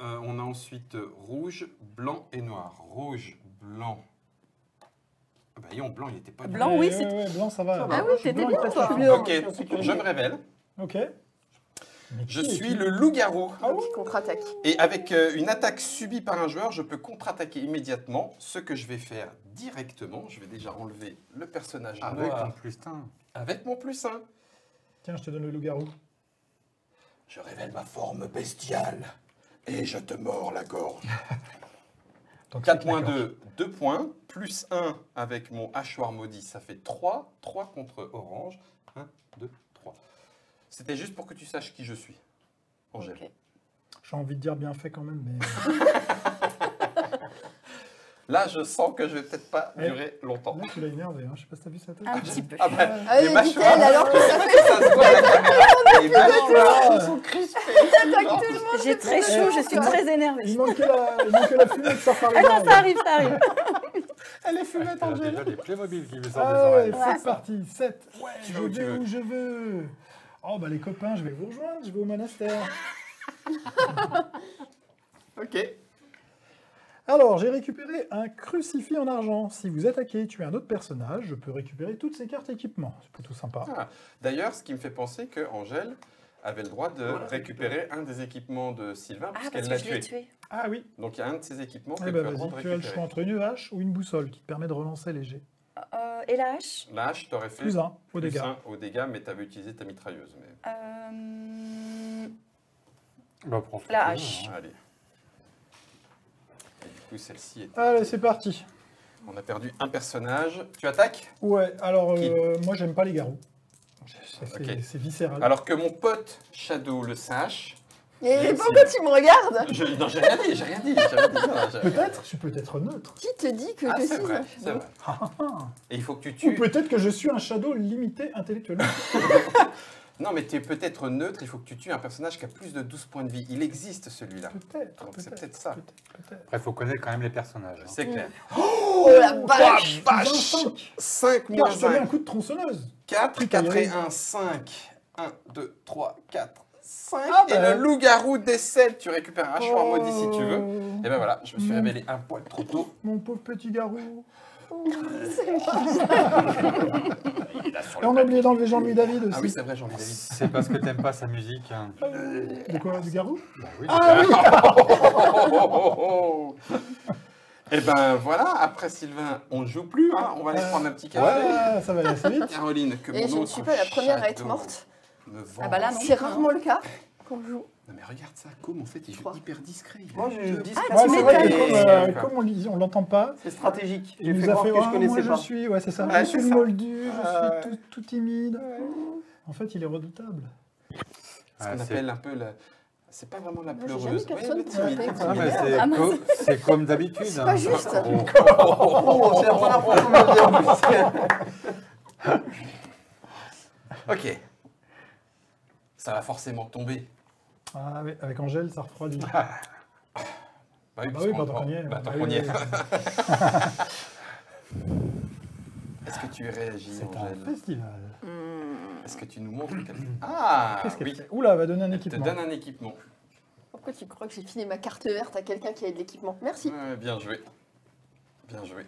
On a ensuite rouge, blanc et noir. Rouge, blanc. Ah bah, non, blanc, il était pas du Blanc, tout. oui, Ouais, blanc, ça va. Ah oui, t'étais Blanc, il bien, passe toi. la fumée. Ok, je me révèle. Ok. Mais Je qui suis es-tu? le loup-garou. Qui contre-attaque. Et avec une attaque subie par un joueur, je peux contre-attaquer immédiatement. Ce que je vais faire directement, je vais déjà enlever le personnage Avec noir ton plus 1. avec mon plus 1. Tiens, je te donne le loup-garou. Je révèle ma forme bestiale et je te mords la gorge. Donc, 4 c'est moins d'accord. 2, 2 points. Plus 1 avec mon hachoir maudit, ça fait 3. 3 contre orange. 1, 2, 3. C'était juste pour que tu saches qui je suis. Angèle. Ok. J'ai envie de dire bien fait quand même, mais Là, je sens que je vais peut-être pas Eh. durer longtemps. là, tu l'as énervé. Hein. Je sais pas si t'as vu sa tête. Un petit peu. Ah bah, Ah les oui, mâchoires, dit-elle, alors que ça fait ça se voit à la caméra. Les mâchoires, ils sont crispés. J'ai très chaud, je suis très énervée. Il manquait la fumée qui sort par les Attends, oreilles. ça arrive. Elle est fumette, Elle a Angèle. déjà des Playmobil qui lui sortent des Ah ouais, oreilles. c'est parti. 7. Ouais, Tu je vas où tu vais veux. où je veux. Oh, bah les copains, je vais vous rejoindre. Je vais au monastère. Ok. Alors, j'ai récupéré un crucifix en argent. Si vous attaquez et tuez un autre personnage, je peux récupérer toutes ces cartes équipement. C'est plutôt sympa. Ah, d'ailleurs, ce qui me fait penser que Angèle avait le droit de récupérer un des équipements de Sylvain Ah, puisqu'elle parce que l'a je l'ai tué. tué. Ah oui. Donc il y a un de ces équipements que Eh tu ben as le droit de vas-y, tu as le choix récupérer. entre une hache ou une boussole qui te permet de relancer léger. Et la hache? La hache, t'aurais fait Plus 1 au plus dégâts. 1 au dégâts, mais tu avais utilisé ta mitrailleuse. Mais... Bah, prends ce que La tu veux, hache. hein. Allez. Et du coup, celle-ci est... Allez, c'est parti. On a perdu un personnage. Tu attaques? Ouais, alors Qui moi j'aime pas les garous. C'est Ok. c'est viscéral. Alors que mon pote Shadow le sache... Et pourquoi tu me regardes? Non, j'ai rien dit, j'ai rien dit. Peut-être, je suis peut-être neutre. Qui te dit que Ah, je c'est suis vrai, un c'est shadow? vrai. Et il faut que tu Ou tues... peut-être que je suis un shadow limité intellectuellement. Non, mais tu es peut-être neutre, il faut que tu tues un personnage qui a plus de 12 points de vie. Il existe celui-là. Peut-être. Donc c'est peut-être ça. Peut-être. Après, il faut connaître quand même les personnages. hein. C'est clair. Oh la vache! Vache 5 moins Regarde, je te mets un 1, coup de tronçonneuse. 4, Plus qu'à y 4 et aller. 1, 5. 1, 2, 3, 4, 5. Ah Et bah. le loup-garou décède. Tu récupères un hachoir maudit si tu veux. Et ben voilà, je me suis révélé un poil trop tôt. Mon pauvre petit garou. C'est moi. Il est là sur Et le on a papier. oublié d'enlever Jean-Louis David aussi. Ah oui, c'est vrai, Jean-Louis David. C'est parce que t'aimes pas sa musique. hein. De quoi? Du garou? Bah oui. Et ben voilà, après Sylvain, on ne joue plus. Hein. On va aller prendre un petit café. Ouais, ça va aller assez vite. Caroline, que Et mon je ne autre suis pas la première à être Shadow morte. me venge. Ah bah là, non. C'est rarement le cas quand je joue. Non mais regarde ça, Com en fait il joue 3. hyper discret. Il Moi, a je deux- dis Ouais, c'est vrai que m'étonnes. comme on l'entend pas, c'est stratégique. il J'ai nous fait a croire fait que je moi connaissais je pas. suis, ouais c'est ça, Ouais, je suis c'est le ça. moldu, je Ouais. suis tout timide. En fait, il est redoutable. Ce qu'on Ouais, appelle un peu la... C'est pas vraiment la Moi, j'ai pleureuse. jamais personne le qui m'appelle timide. comme Ah, mais ça. c'est Ah, mince. c'est comme d'habitude. C'est pas juste. Oh, c'est la première fois qu'on me le dit en plus. Ok. Ça va forcément tomber. Ah oui, avec Angèle, ça refroidit. Bah oui, Bah oui, pendant qu'on y est. Bah, tant Bah qu'on oui, y est. oui. Est-ce que tu réagis, C'est un Angèle? festival. Est-ce que tu nous montres quelque chose? Ah Qu'est-ce qu'elle oui, fait Oula, elle va donner un elle te équipement. donne un équipement. Pourquoi tu crois que j'ai filé ma carte verte à quelqu'un qui a de l'équipement? Merci. Ouais, bien joué. Bien joué.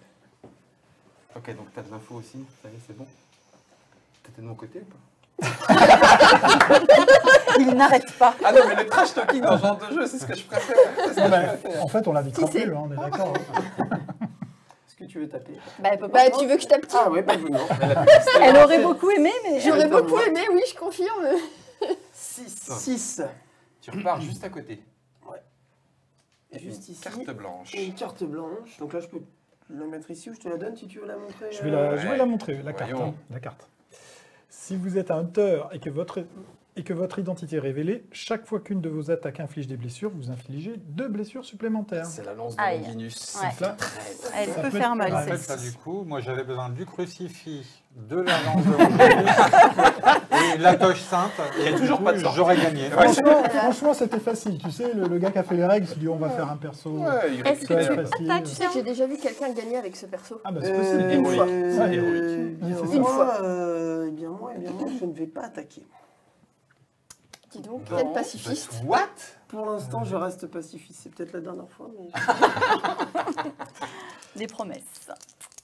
Ok, donc t'as de l'info aussi, ça y est, c'est bon. T'étais de mon côté ou pas? Il n'arrête pas. Ah non, mais le trash talking dans ce genre de jeu, c'est ce que je préfère. C'est ce Non, que je mais préfère. en fait, on l'invitera Si, c'est- plus, hein, on est d'accord. Est-ce que tu veux taper? Bah, elle peut pas. Bah, tu veux que je tape qui? Ah ouais, pas vous, non. Mais la publicité, Elle là, aurait c'est beaucoup aimé, mais. J'aurais Attends, beaucoup moi. aimé, oui, je confirme. 6. 6. Tu repars juste à côté. Ouais. Et Juste une ici. carte blanche. Et une carte blanche. Donc là, je peux la mettre ici ou je te la donne si tu veux la montrer. Je vais la montrer, la carte. Voyons. Hein, la carte. Si vous êtes un hunter et que votre identité est révélée, chaque fois qu'une de vos attaques inflige des blessures, vous infligez 2 blessures supplémentaires. C'est la lance de Aïe. Longinus. Ouais. Donc là, Elle Ça peut peut faire être- mal, Ah, En fait, celle-ci. là, du coup, moi, j'avais besoin du crucifix, de la lance de Longinus et la toche sainte. Il y a Et toujours du pas coup, de sortie. j'aurais gagné. Ouais. franchement, c'était facile. Tu sais, le gars qui a fait les règles, il s'est dit on va faire un perso. Ouais, il Est-ce que récupère. tu- T'as- Tu sais que j'ai déjà vu quelqu'un gagner avec ce perso. Ah bah c'est possible. Une fois. Ça, héroïque. Oui, c'est ça. Une fois. Eh bien moi, je ne vais pas attaquer. Dis donc, Bon, quel pacifiste. but what? Pour l'instant, je reste pacifiste. C'est peut-être la dernière fois, mais... Des promesses.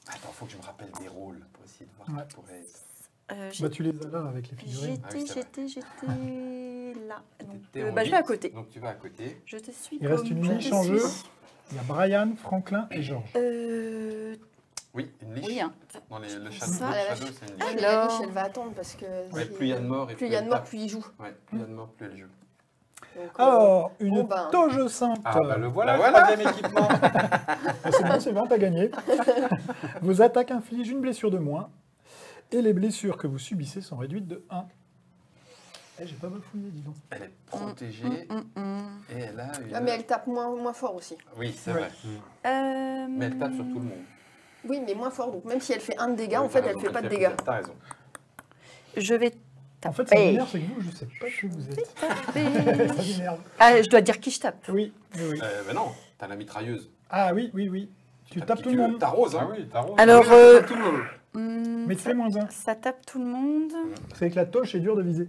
Attends, faut que je me rappelle des rôles pour essayer de voir Ouais. qui pourrait être. Bah tu les as là avec les figurines. Ah oui, c'est vrai. J'étais là. Donc, T'es en bah, je vais à 8, côté. Donc tu vas à côté. Je te suis. Il reste comme une je niche te en jeu. suis. Il y a Brian, Franklin et Georges. Oui, une liche. Oui, hein. Dans le shadow, Ça, la shadow, c'est une Ah, liche. mais la Alors. niche, elle va attendre parce que Ouais, si- plus il y a de morts et plus il y a de elle morts, tape. plus il joue. Ouais, plus il y a de morts, plus elle joue. Donc, Alors, une bon, ben. toge sainte. Ah, bah le voilà, Bah le voilà. troisième équipement. C'est bon, t'as gagné. Vos attaques infligent une blessure de moins. Et les blessures que vous subissez sont réduites de 1. Eh, j'ai pas bafouillé, dis donc. Elle est protégée et elle a une. Ah, mais elle tape moins fort aussi. Oui, c'est Ouais. vrai. Mais elle tape sur tout le monde. Oui, mais moins fort. Donc même si elle fait 1 de dégâts, Oui, en fait, t'as elle raison, fait pas de plus. dégâts. T'as raison. Je vais En fait, ça taper. m'énerve, c'est que vous, je sais pas qui vous êtes. taper. Ça m'énerve. Ah, je dois dire qui je tape. Oui, oui, oui. Ben non, t'as la mitrailleuse. Ah oui, oui, oui. Tu tapes qui tout tu le veux. monde. T'arroses, Ah hein. oui, t'as raison. Alors, Tout le monde. Mais tu fais moins 1. ça tape tout le monde. C'est avec la toche, c'est dur de viser.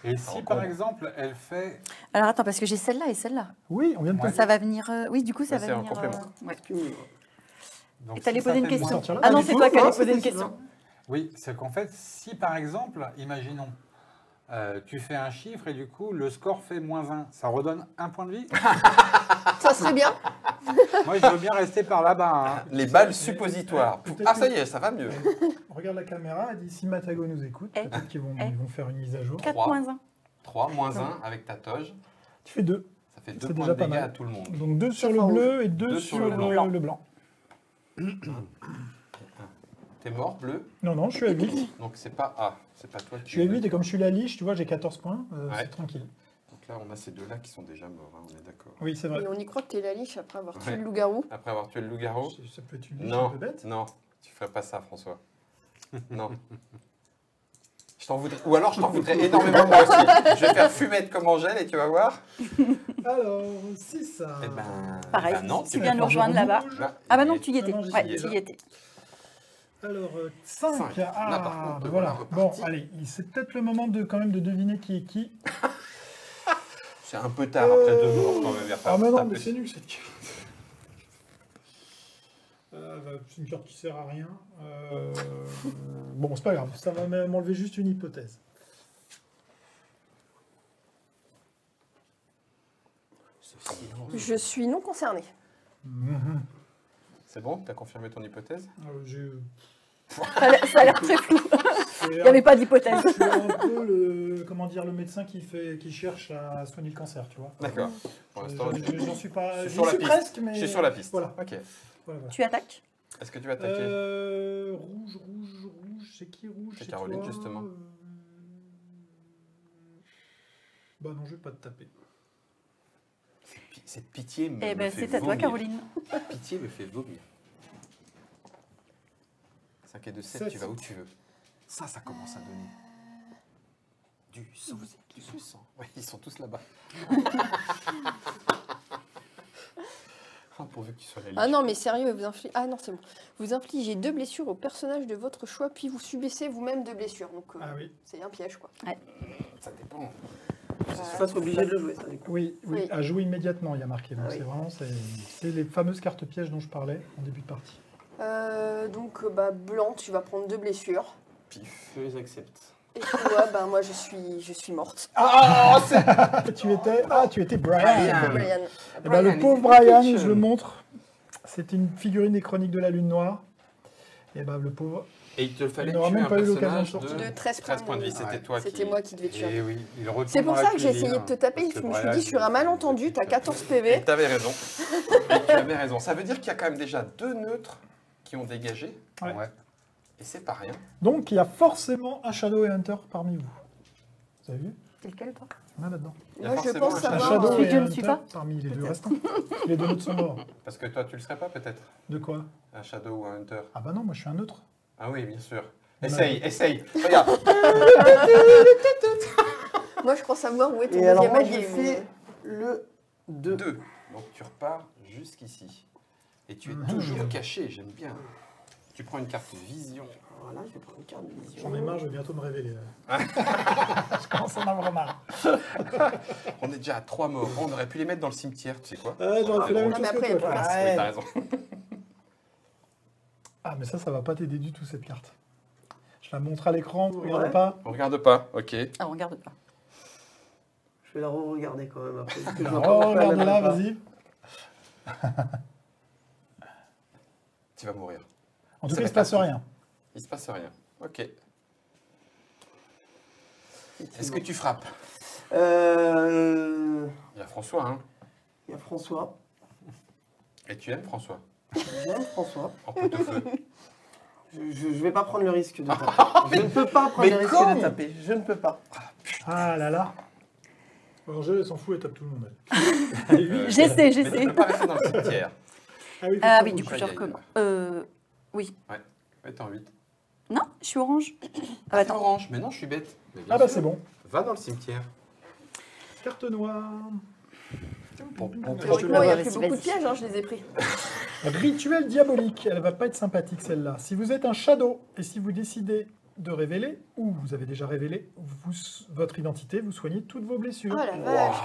Et si par exemple, elle fait. Alors attends, parce que j'ai celle-là et celle-là. Oui, on vient de Ouais. passer. Ça va venir. Oui, du coup, ça Bah, va c'est en venir. complément. Ouais. Donc, Et t'allais si ça poser une fait question. moins- sortir là. Ah non, du c'est coup, toi qui allais non, poser une c'était question. Oui, c'est qu'en fait, si par exemple, imaginons, tu fais un chiffre et du coup, le score fait -1, ça redonne un point de vie. Ça serait bien. Moi, je veux bien rester par là-bas. hein. Les balles suppositoires. Peut-être Ah, ça que- y est, ça va mieux. Regarde la caméra, elle dit si Matago nous écoute, Eh, peut-être qu'ils vont, eh. ils vont faire une mise à jour. 4 3. moins 1. 3 moins 1 avec ta toge. Tu fais 2. Ça fait C'est 2 points déjà de pas dégâts mal. à tout le monde. Donc 2 sur Ça le fait bleu et 2 Deux sur sur le le blanc. T'es mort, bleu. Non, non, je suis à 8. Donc c'est pas A. C'est pas toi qui. Je suis à 8 et comme je suis la liche, tu vois, j'ai 14 points. Ouais. C'est tranquille. Donc là, on a ces deux-là qui sont déjà morts, hein, on est d'accord. Oui, c'est vrai. Et on y croit que t'es la liche après avoir tué Ouais. le loup-garou. Après avoir tué le loup-garou. Ça peut être une liche un Non, peu bête. non, tu ferais pas ça, François. Non. Je t'en voudrais. Ou alors je t'en voudrais énormément moi aussi. Je vais faire fumette comme Angèle et tu vas voir. Alors, 6. Eh ben. Pareil, bah non, tu viens nous rejoindre là-bas. Bah, Ah bah non, il est- tu y étais. Ah non, j'y Ouais, étais. tu y étais. Alors, 5. Cinq. Ah, Là, par contre, bah on voilà. est Bon, reparti. allez, c'est peut-être le moment de quand même de deviner qui est qui. C'est un peu tard après 2 morts quand même. il va Ah, falloir mais non, taper. mais c'est nul cette carte. C'est une carte qui sert à rien. Bon, c'est pas grave, ça va m'enlever juste une hypothèse. Ce silence. Je suis non concernée. Mhm. C'est bon, t'as confirmé ton hypothèse? Ça a l'air très flou. Il Il n'y avait pas d'hypothèse. Je suis un peu le médecin qui cherche à soigner le cancer, tu vois. D'accord. Pour l'instant, J'en suis pas. je suis j'y sur la suis piste. presque, mais. Je suis sur la piste. Voilà. Ok. voilà. Tu attaques? Est-ce que tu vas attaquer? Rouge. C'est qui rouge? C'est Caroline, toi justement. Bah non, je vais pas te taper. Cette pitié me Eh ben, fait c'est à toi, vomir. Caroline. Pitié me fait vomir. 5 et 2, 7, Sept. tu vas où tu veux. Ça commence à donner. Du sang. Du sang. Oui, ils sont tous là-bas. Pourvu que tu sois la liche. Ah non, mais sérieux, ah non, c'est bon. Vous infligez 2 blessures au personnage de votre choix, puis vous subissez vous-même 2 blessures. Donc, Ah oui. c'est un piège, quoi. Ça dépend. Tu vas être obligé de le jouer, ça, du coup. Oui, Oui. à jouer immédiatement, il y a marqué. Donc Ah oui. c'est vraiment c'est les fameuses cartes pièges dont je parlais en début de partie. Blanc, tu vas prendre 2 blessures. Pif. Je les accepte. Et toi, moi, je suis morte. tu étais Brian. Brian. Brian. Eh ben, le Brian, pauvre il Brian, était je le montre. C'est une figurine des Chroniques de la Lune Noire. Et ben le pauvre. Et il te fallait Il n'aura tuer même un pas eu l'occasion de personnage sortir. De 13 points de vie. C'était Ouais. toi qui... C'était moi qui devais tuer. Et oui, il retourne C'est pour dans ça la que j'ai cuisine, essayé de te taper. parce Je que me suis Brian, dit, sur un malentendu, t'as 14 Et PV. t'avais raison. Et tu avais raison. Ça veut dire qu'il y a quand même déjà 2 neutres qui ont dégagé. Ouais. Ouais. Et c'est pas rien. Donc il y a forcément un Shadow et Hunter parmi vous. Vous avez vu? C'est lequel, toi? Il y en a là-dedans. Il y a Moi, je forcément pense un Un savoir. Shadow Celui et que je un ne suis Hunter pas parmi les deux Peut-être. restants. Les 2 neutres sont morts. Parce que toi, tu le serais pas peut-être. De quoi? Un Shadow ou un Hunter. Ah bah non, moi je suis un neutre. Ah oui, bien sûr. Ouais. Essaye. Regarde. Moi, je crois savoir où est ton Et alors, deuxième moi, je allié. fais le 2. 2. Donc tu repars jusqu'ici. Et tu es Mhm. toujours caché, j'aime bien. Tu prends une carte vision. Voilà, je vais prendre une carte de vision. J'en ai marre, je vais bientôt me révéler. Je commence à en avoir marre. On est déjà à 3 morts. On aurait pu les mettre dans le cimetière, tu sais quoi? J'aurais fait la même Ah, mais chose après, que il y a toi. plus toi. Oui, t'as raison. Ah mais ça va pas t'aider du tout cette carte. Je la montre à l'écran, vous regardez Ouais. pas? On regarde pas, ok. Ah, on regarde pas. Je vais la re-regarder quand même après. parce que je Alors, vois pas pourquoi elle regarde-la, m'aime pas. vas-y. Tu vas mourir. En tout Ça cas, il va se passe être un rien. Il se passe rien. Ok. Est-ce que tu frappes? Il y a François, hein? Il y a François. Et tu aimes François? J'aime François. En pot-au-feu. Je vais pas prendre le risque de taper. Je ne peux pas prendre mais le risque comment de taper. Je ne peux pas. Ah là là. Angèle, elle s'en fout, elle tape tout le monde. elle. J'essaie, Mais tu j'essaie. peux pas rester dans le cimetière. Ah oui, Ah faut oui, que du ça coup, bouge. je Aïe, aïe, recommence. Oui. Ouais, t'es en 8. Non, je suis orange. Ah, T'es attends. orange, mais non, je suis bête. Mais bien Ah bah sûr. c'est bon. Va dans le cimetière. Carte noire. Théoriquement, il n'y a Vas-y, plus beaucoup de vas-y. pièges, hein, je les ai pris. Rituel diabolique. Elle va pas être sympathique celle-là. Si vous êtes un shadow et si vous décidez de révéler, ou vous avez déjà révélé votre identité, vous soignez toutes vos Oh blessures. la vache.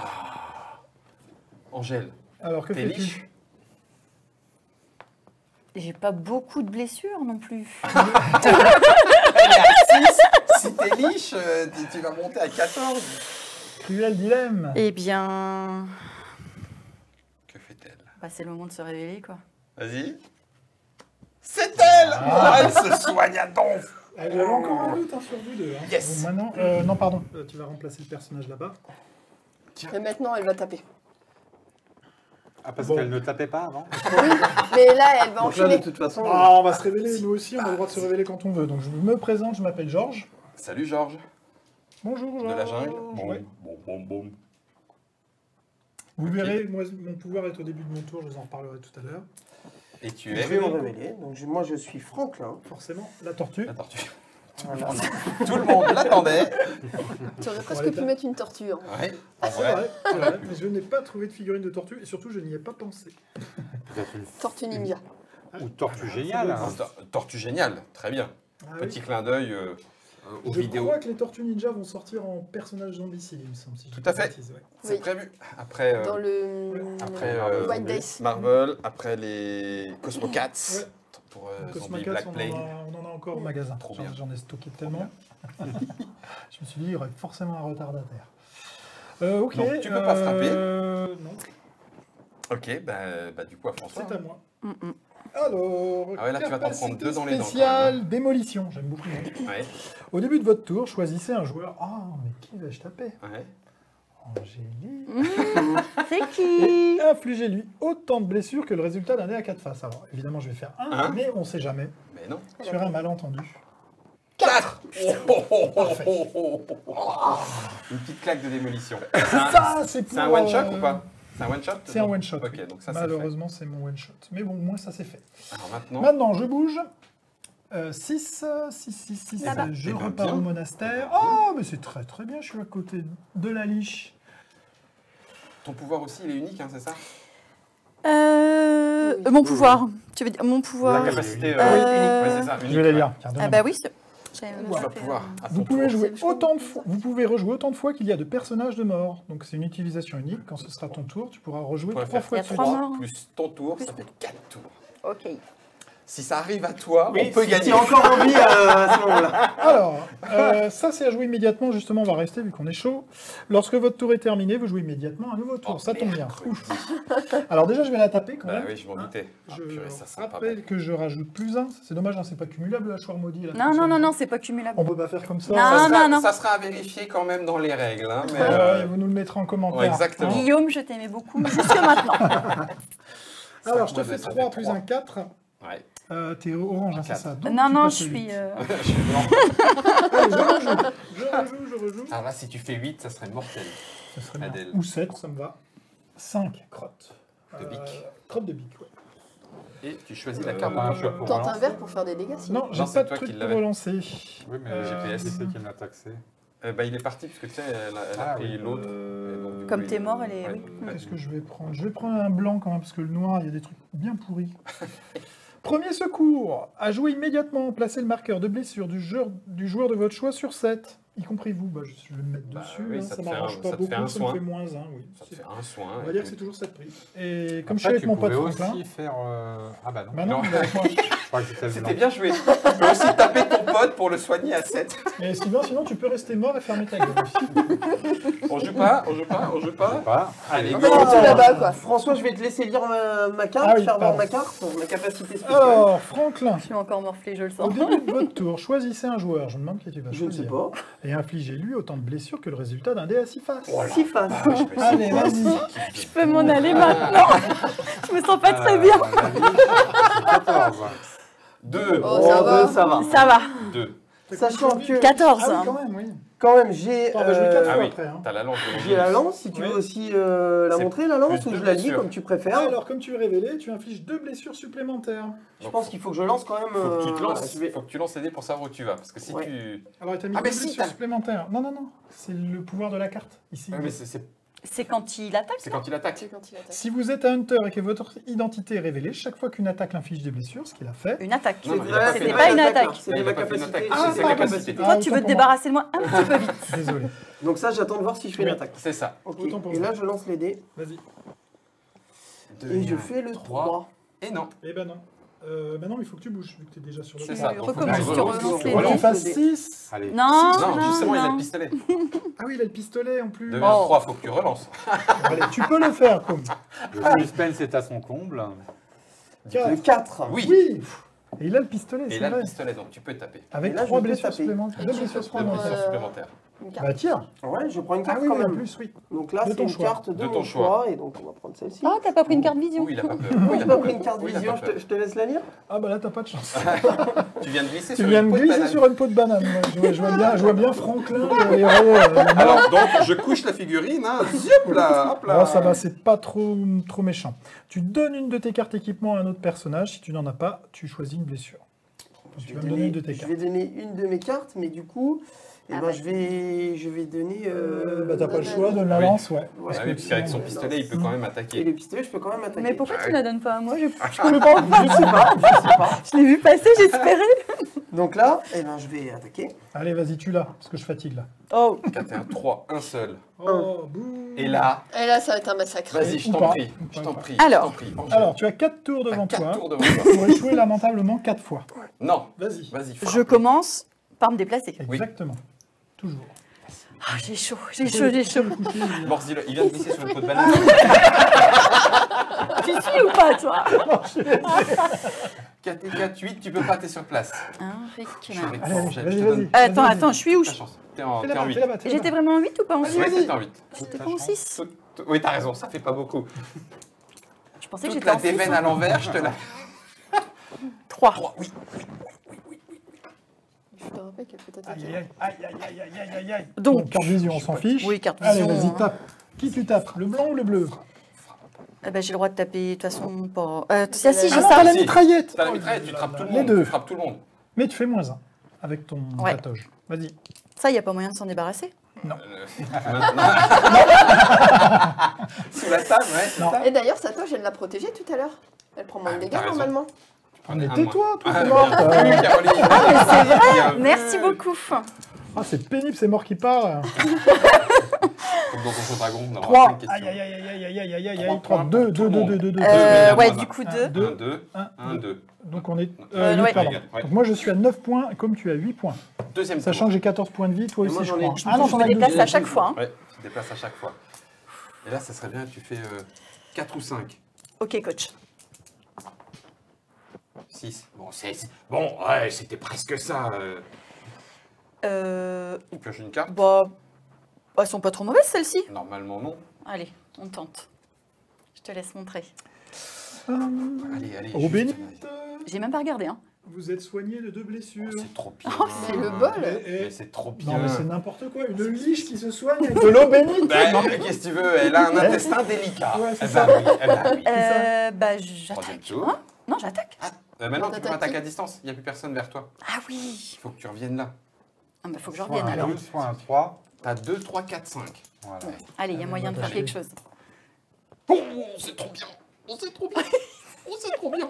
Angèle, Alors que t'es fais-tu? liche? J'ai pas beaucoup de blessures non plus. Si t'es liche, tu vas monter à 14. Cruel dilemme. Eh bien, Que fait-elle? bah, c'est le moment de se révéler, quoi. Vas-y. C'est elle. Elle se soigne à donf. J'avais encore un doute sur vous deux. Hein. Yes. Bon, maintenant, non, pardon. Tu vas remplacer le personnage là-bas. Et maintenant, elle va taper. Ah, parce Bon. qu'elle ne tapait pas avant? Mais là, elle va Donc là, enchaîner. de toute façon, Ah, on va se révéler, nous aussi, on a le droit de se révéler quand on veut. Donc je me présente, je m'appelle Georges. Salut Georges. Bonjour De Georges. la jungle. Ouais. Bon. Vous verrez, moi, mon pouvoir est au début de mon tour, je vous en reparlerai tout à l'heure. Et tu je es vais me révéler. Donc moi, je suis Franklin. Forcément, la tortue. la tortue. Voilà. Tout le monde l'attendait. Tu aurais Pour presque aller pu taper. mettre une tortue. Hein. Ouais, en C'est vrai. vrai, c'est vrai, mais je n'ai pas trouvé de figurine de tortue et surtout je n'y ai pas pensé. Peut-être une Tortue ninja. ou tortue géniale. hein. Tortue géniale, très bien. Ah Petit oui. clin d'œil aux Je vidéos. crois que les tortues ninja vont sortir en personnages zombicides, il me semble. Si je Tout dis à pas fait. de bêtises, ouais. C'est Oui. prévu. Après, Dans le après White Dice. Marvel, après les Cosmo Cats. Ouais. Pour Donc, Zombie Cosmacats, Black on, Plague. on en a encore au magasin. Trop bien. J'en ai stocké tellement. Je me suis dit, il y aurait forcément un retardataire. Ok. Donc, tu peux pas frapper. Non, Ok, bah du coup à François. c'est à moi. Mm. Alors, Ah ouais, là, tu vas t'en prendre capacité deux dans les dents, spéciale, démolition, j'aime beaucoup. Ouais, Au début de votre tour, choisissez un joueur. Ah, mais qui vais-je taper? ouais. Angélique. C'est qui? Et infligez-lui autant de blessures que le résultat d'un dé à 4 faces. Alors, évidemment, je vais faire un, Un. mais on ne sait jamais. Mais non. Sur un malentendu. 4. Parfait. Une petite claque de démolition. Ça, c'est pour... C'est un one shot ou pas? C'est un one shot? C'est un one shot. Ok, donc ça c'est fait. Malheureusement, c'est mon one shot. Mais bon, moi, ça c'est fait. Alors maintenant, Maintenant, je bouge. 6, 6. Là-bas. Je Eh ben, repars bien. au monastère. Oh, mais c'est très très bien, je suis à côté de la liche. Ton pouvoir aussi, il est unique, hein, c'est ça? Mon pouvoir. Tu veux dire mon La pouvoir capacité Euh, unique, ouais, c'est ça. Je unique, vais la ouais. lire. Tiens, Ah donne-la. bah oui. J'avais Tu déjà vas fait, pouvoir. à ton Vous pouvez tour. jouer C'est autant de fois, vous pouvez rejouer autant de fois qu'il y a de personnages de mort. Donc c'est une utilisation unique. Quand ce sera ton tour, tu pourras rejouer Tu pourras 3 faire fois Il y de a suite. 3 morts. Plus ton tour, ça fait 4 tours. Ok. Si ça arrive à toi, Oui, on peut si gagner. tu as encore envie à ce moment-là. Alors, ça c'est à jouer immédiatement. Justement, on va rester vu qu'on est chaud. Lorsque votre tour est terminé, vous jouez immédiatement un nouveau tour. Oh, Ça tombe bien. mercredi. Ouf. Alors déjà, je vais la taper quand Bah même. oui, je m'en doutais. Ah, Je purée, ça sera pas rappelle bon. que je rajoute plus 1. C'est dommage, hein, c'est pas cumulable la choix maudit. là, Non, comme non, ça. non, non, c'est pas cumulable. On peut pas faire comme ça. Non, Ça sera, non. ça sera à vérifier quand même dans les règles. Hein, mais, Ouais, vous nous le mettrez en commentaire. ouais, exactement. Hein. Guillaume, je t'aimais beaucoup jusque maintenant. Alors, je te Ouais, fais ça 3 fait plus 3. un 4. Ouais. T'es orange, hein, c'est Quatre. ça. Donc, Non, tu non, passes je le suis. huit. Je suis blanc. Allez, je rejoue. Alors là, si tu fais 8, ça serait mortel. Ça serait bien. Adèle. Ou 7, ça me va. 5 crottes. De bique. Crottes de bique, ouais. Et tu choisis la carte Pas un de ton choix choix. pour Tente un relancer. verre pour faire des dégâts. sinon. Non, j'ai c'est pas de toi qui truc pour l'avais. relancer. Oui, mais Euh, GPS, c'est qui me l'a taxé. Bah, il est parti parce que tu sais, elle a Ah, pris oui. l'autre. Et donc, du Comme coup, t'es il- mort, elle est- ouais. oui. Qu'est-ce que je vais prendre? Je vais prendre un blanc quand même, parce que le noir, il y a des trucs bien pourris. Premier secours. À jouer immédiatement. Placez le marqueur de blessure du joueur de votre choix sur 7. Y compris vous. Bah, je vais me mettre Bah, dessus. oui, hein, ça ça te fait m'arrange un- pas ça te beaucoup. fait un Ça me soin. fait moins 1, oui. Ça te fait un soin. On va dire que c'est toujours 7 prix. Et comme je suis Après, avec tu mon pote pouvais Franklin. aussi faire... Ah bah non. Bah non, Non. il est avec moi. Je crois que c'était le blanc. C'était bien joué. Tu peux aussi taper ton pote pour le soigner à 7. Et sinon, tu peux rester mort et fermer ta gueule aussi. On joue pas, on joue pas, on joue pas. Pas. Allez, En go. fait, c'est tout là-bas, quoi. François, je vais te laisser lire ma carte, Ah oui, faire voir pardon. ma carte, ma capacité spéciale. Alors, Franklin, Je suis encore morflé, je le au sens. début de votre tour, choisissez un joueur. Je me demande qui tu vas Je ne sais choisir. pas. Et infligez-lui autant de blessures que le résultat d'un dé à 6 faces. Six faces. Allez, vas-y. Je peux m'en aller maintenant. Je me sens pas très bien. 14. 2. Oh, ça va. Ça va. Ça va. 2. Sachant que, 14. Ah oui, quand même, oui. quand même, j'ai On va jouer 4 Ah fois oui, après. Hein. t'as la lance de j'ai la lance, si tu Oui. veux aussi la C'est montrer, la lance, plus ou de je la lis blessures. comme tu préfères. Alors, comme tu es révélé, tu infliges 2 blessures supplémentaires. Je pense qu'il faut que je lance quand même. Faut que tu te voilà, lances, je vais- faut que tu lances les dés pour savoir où tu vas. Parce que si Ouais. tu. Alors, tu as mis Ah, 2 mais si, blessures t'as- supplémentaires. Non, non, non. C'est le pouvoir de la carte, ici. Ouais, mais c'est C'est quand il attaque. c'est quand il attaque. C'est quand il attaque. Si vous êtes un hunter et que votre identité est révélée, chaque fois qu'une attaque inflige des blessures, ce qu'il a fait, Une attaque. Non, non, il a pas fait C'était une pas une attaque, attaque. C'était Il a ma pas fait une capacité. attaque. Ah, C'est sa pardon. capacité. Ah, Toi, tu autant veux te pour débarrasser de moi un petit peu vite. désolé. Donc ça, j'attends de voir si je fais une Oui. attaque. C'est ça. Ok. Autant pour Et moi. là, je lance les dés. Vas-y. Et je fais le 3. Et non. Eh ben non. Ben non, il faut que tu bouges, vu que tu es déjà sur le C'est tour. ça. Tu Donc, faut recommences, que tu tu relances relances. les Voilà, dés. on fasse 6. Allez. Non, Non, justement, il a le non. pistolet. Ah oui, il a le pistolet en plus. Devient Oh. 3, faut que tu relances. Allez, tu peux le faire, Koum. Le suspense est à son comble. Le 4. Oui. Oui. Et il a le pistolet, Et c'est là, le vrai. pistolet, donc tu peux taper. Avec Et là, 3 je peux blessures taper. supplémentaires. 2 blessures Deux supplémentaires. blessures supplémentaires. Une carte. Bah tire. Ouais, je prends une Ah carte oui, quand oui, en même. plus, oui. Donc là, De c'est ton une choix. carte de De mon ton choix. Et donc, on va prendre celle-ci. Ah, t'as pas pris une carte vision. Oui, il a pas peur. Oui, Oui, j'ai il a pas pas pris peur. une carte Oui, il a vision, pas peur. je te laisse la lire. Ah bah là, t'as pas de chance. Tu viens de glisser Tu sur viens une de peau de glisser banane. sur une peau de banane. Moi. Je vois bien Franklin, le héros. Alors, donc, je couche la figurine, hein. Zip là, hop là. Alors ça va, c'est pas trop méchant. Tu donnes une de tes cartes équipement à un autre personnage. Si tu n'en as pas, tu choisis une blessure. Je Tu vais vas me donner une de tes je cartes. vais donner une de mes cartes, mais du coup, eh Ah ben, bah. je vais donner. Bah t'as pas le banane. choix, donne la Oui. lance, ouais. Ouais. Ah oui, parce qu'avec son pistolet, il peut quand même Et attaquer. le pistolet, je peux quand même attaquer. Mais pourquoi Ah tu oui. la donnes pas à moi? Je comprends pas. Je sais pas. je l'ai vu passer, j'espérais. Donc là, eh ben, je vais attaquer. Allez, vas-y, tu l'as, parce que je fatigue là. Oh, 4 et 1, 3, un seul. Oh, bouh. Et là, Et là, ça va être un massacre. vas-y, je Ou t'en pas. prie. Ou Je pas, t'en ou pas. prie. Alors. Je t'en prie. Angèle. Alors, tu as 4 tours T'as devant 4 toi tours devant toi. pour échouer lamentablement 4 fois. Non, Vas-y. vas-y. je frappe. commence par me déplacer. Oui. Exactement. Toujours. Ah, j'ai chaud, j'ai chaud, j'ai chaud. Morse-dis-le, il vient de glisser sur une peau de banane. Tu suis ou pas, toi? 4 et 4, 8, tu peux pas, t'es sur place. Un Je suis Rick. avec Allez, toi, allez, Angèle, vas-y, je te vas-y. donne Attends, je suis où? ta chance. T'es en Fais 8. là-bas, fais là-bas. J'étais vraiment en 8 ou pas en 6? Oui, t'es en 8. J'étais pas en 6. Oui, t'as raison, ça fait pas beaucoup. Je pensais que Toute j'étais la en 6. déveine à l'envers, je te la... 3. 3, oui. Je te rappelle qu'elle peut Aïe, attaquer. aïe, aïe, aïe, aïe, aïe, aïe, aïe, aïe. Donc, Bon, carte vision, on s'en fiche. Oui, carte Allez, vision, vas-y, hein. tape. Qui tu tapes, le blanc ou le bleu? Eh ben, j'ai le droit de taper, de toute façon, pas... si, Ah j'ai non, ça. t'as la Si. mitraillette. T'as la mitraillette, tu frappes tout le Les monde. deux. Tu frappes tout le monde. Mais tu fais moins 1 avec ton Ouais. patauge. Vas-y. Ça, il n'y a pas moyen de s'en débarrasser. Maintenant. Sous la table, ouais. c'est Non. ça. Et d'ailleurs, sa toge, elle l'a protégée tout à l'heure. Elle prend moins de Ah, dégâts t'as raison. normalement. Mais Un tais-toi, toi, Ah, t'es bien morte. vu, Caroline. Ah, mais c'est vrai. Bien vu. Merci beaucoup. Ah, c'est pénible, c'est mort qui parle. Comme dans Donjon Dragon, on aura 3. 5 questions. Aïe, aïe, aïe, aïe, aïe, aïe, aïe, aïe, 3 3, points 2, pour tout 2, le 2, monde. 2, 2, 2. Ouais, moins du un. coup, Un, 2. 2. 1, 2, 1, 2. Donc on est... ouais. pardon. Ouais. Donc moi je suis à 9 points, et comme tu as 8 points. Deuxième Sachant tour. que j'ai 14 points de vie, toi Et aussi moi, je j'en ai- crois. je Ah non, me t'en as que déplace 12. à chaque fois. Hein. Ouais, tu te déplaces à chaque fois. Et là, ça serait bien, tu fais 4 ou 5. Ok, coach. 6. Bon, ouais, c'était presque ça. Tu pioches une carte. Bah, elles sont pas trop mauvaises, celles-ci. Normalement, non. Allez, on tente. Je te laisse montrer. Allez, allez. Au juste- bénite, J'ai même pas regardé, hein. vous êtes soigné de 2 blessures. Oh, c'est trop bien. C'est le bol. Mais c'est trop bien. Non mais c'est n'importe quoi, une liche qui se soigne avec de l'eau bénite. Bah, qu'est-ce que tu veux? Elle a un intestin délicat. Ouais, c'est Eh ça. ben oui, eh ben oui. Bah, Troisième j'attaque. tour. Hein non, j'attaque. Maintenant, tu peux T'attaques attaquer qui à distance. Il n'y a plus personne vers toi. Ah oui. Il faut que tu reviennes là. Ah, bah, faut que je Soit revienne un alors. 2, soit un 3. T'as 2, 3, 4, 5. Voilà. Allez, il y a moyen de faire quelque chose. Oh, c'est trop bien. Oh, c'est trop bien. Oh, c'est trop bien.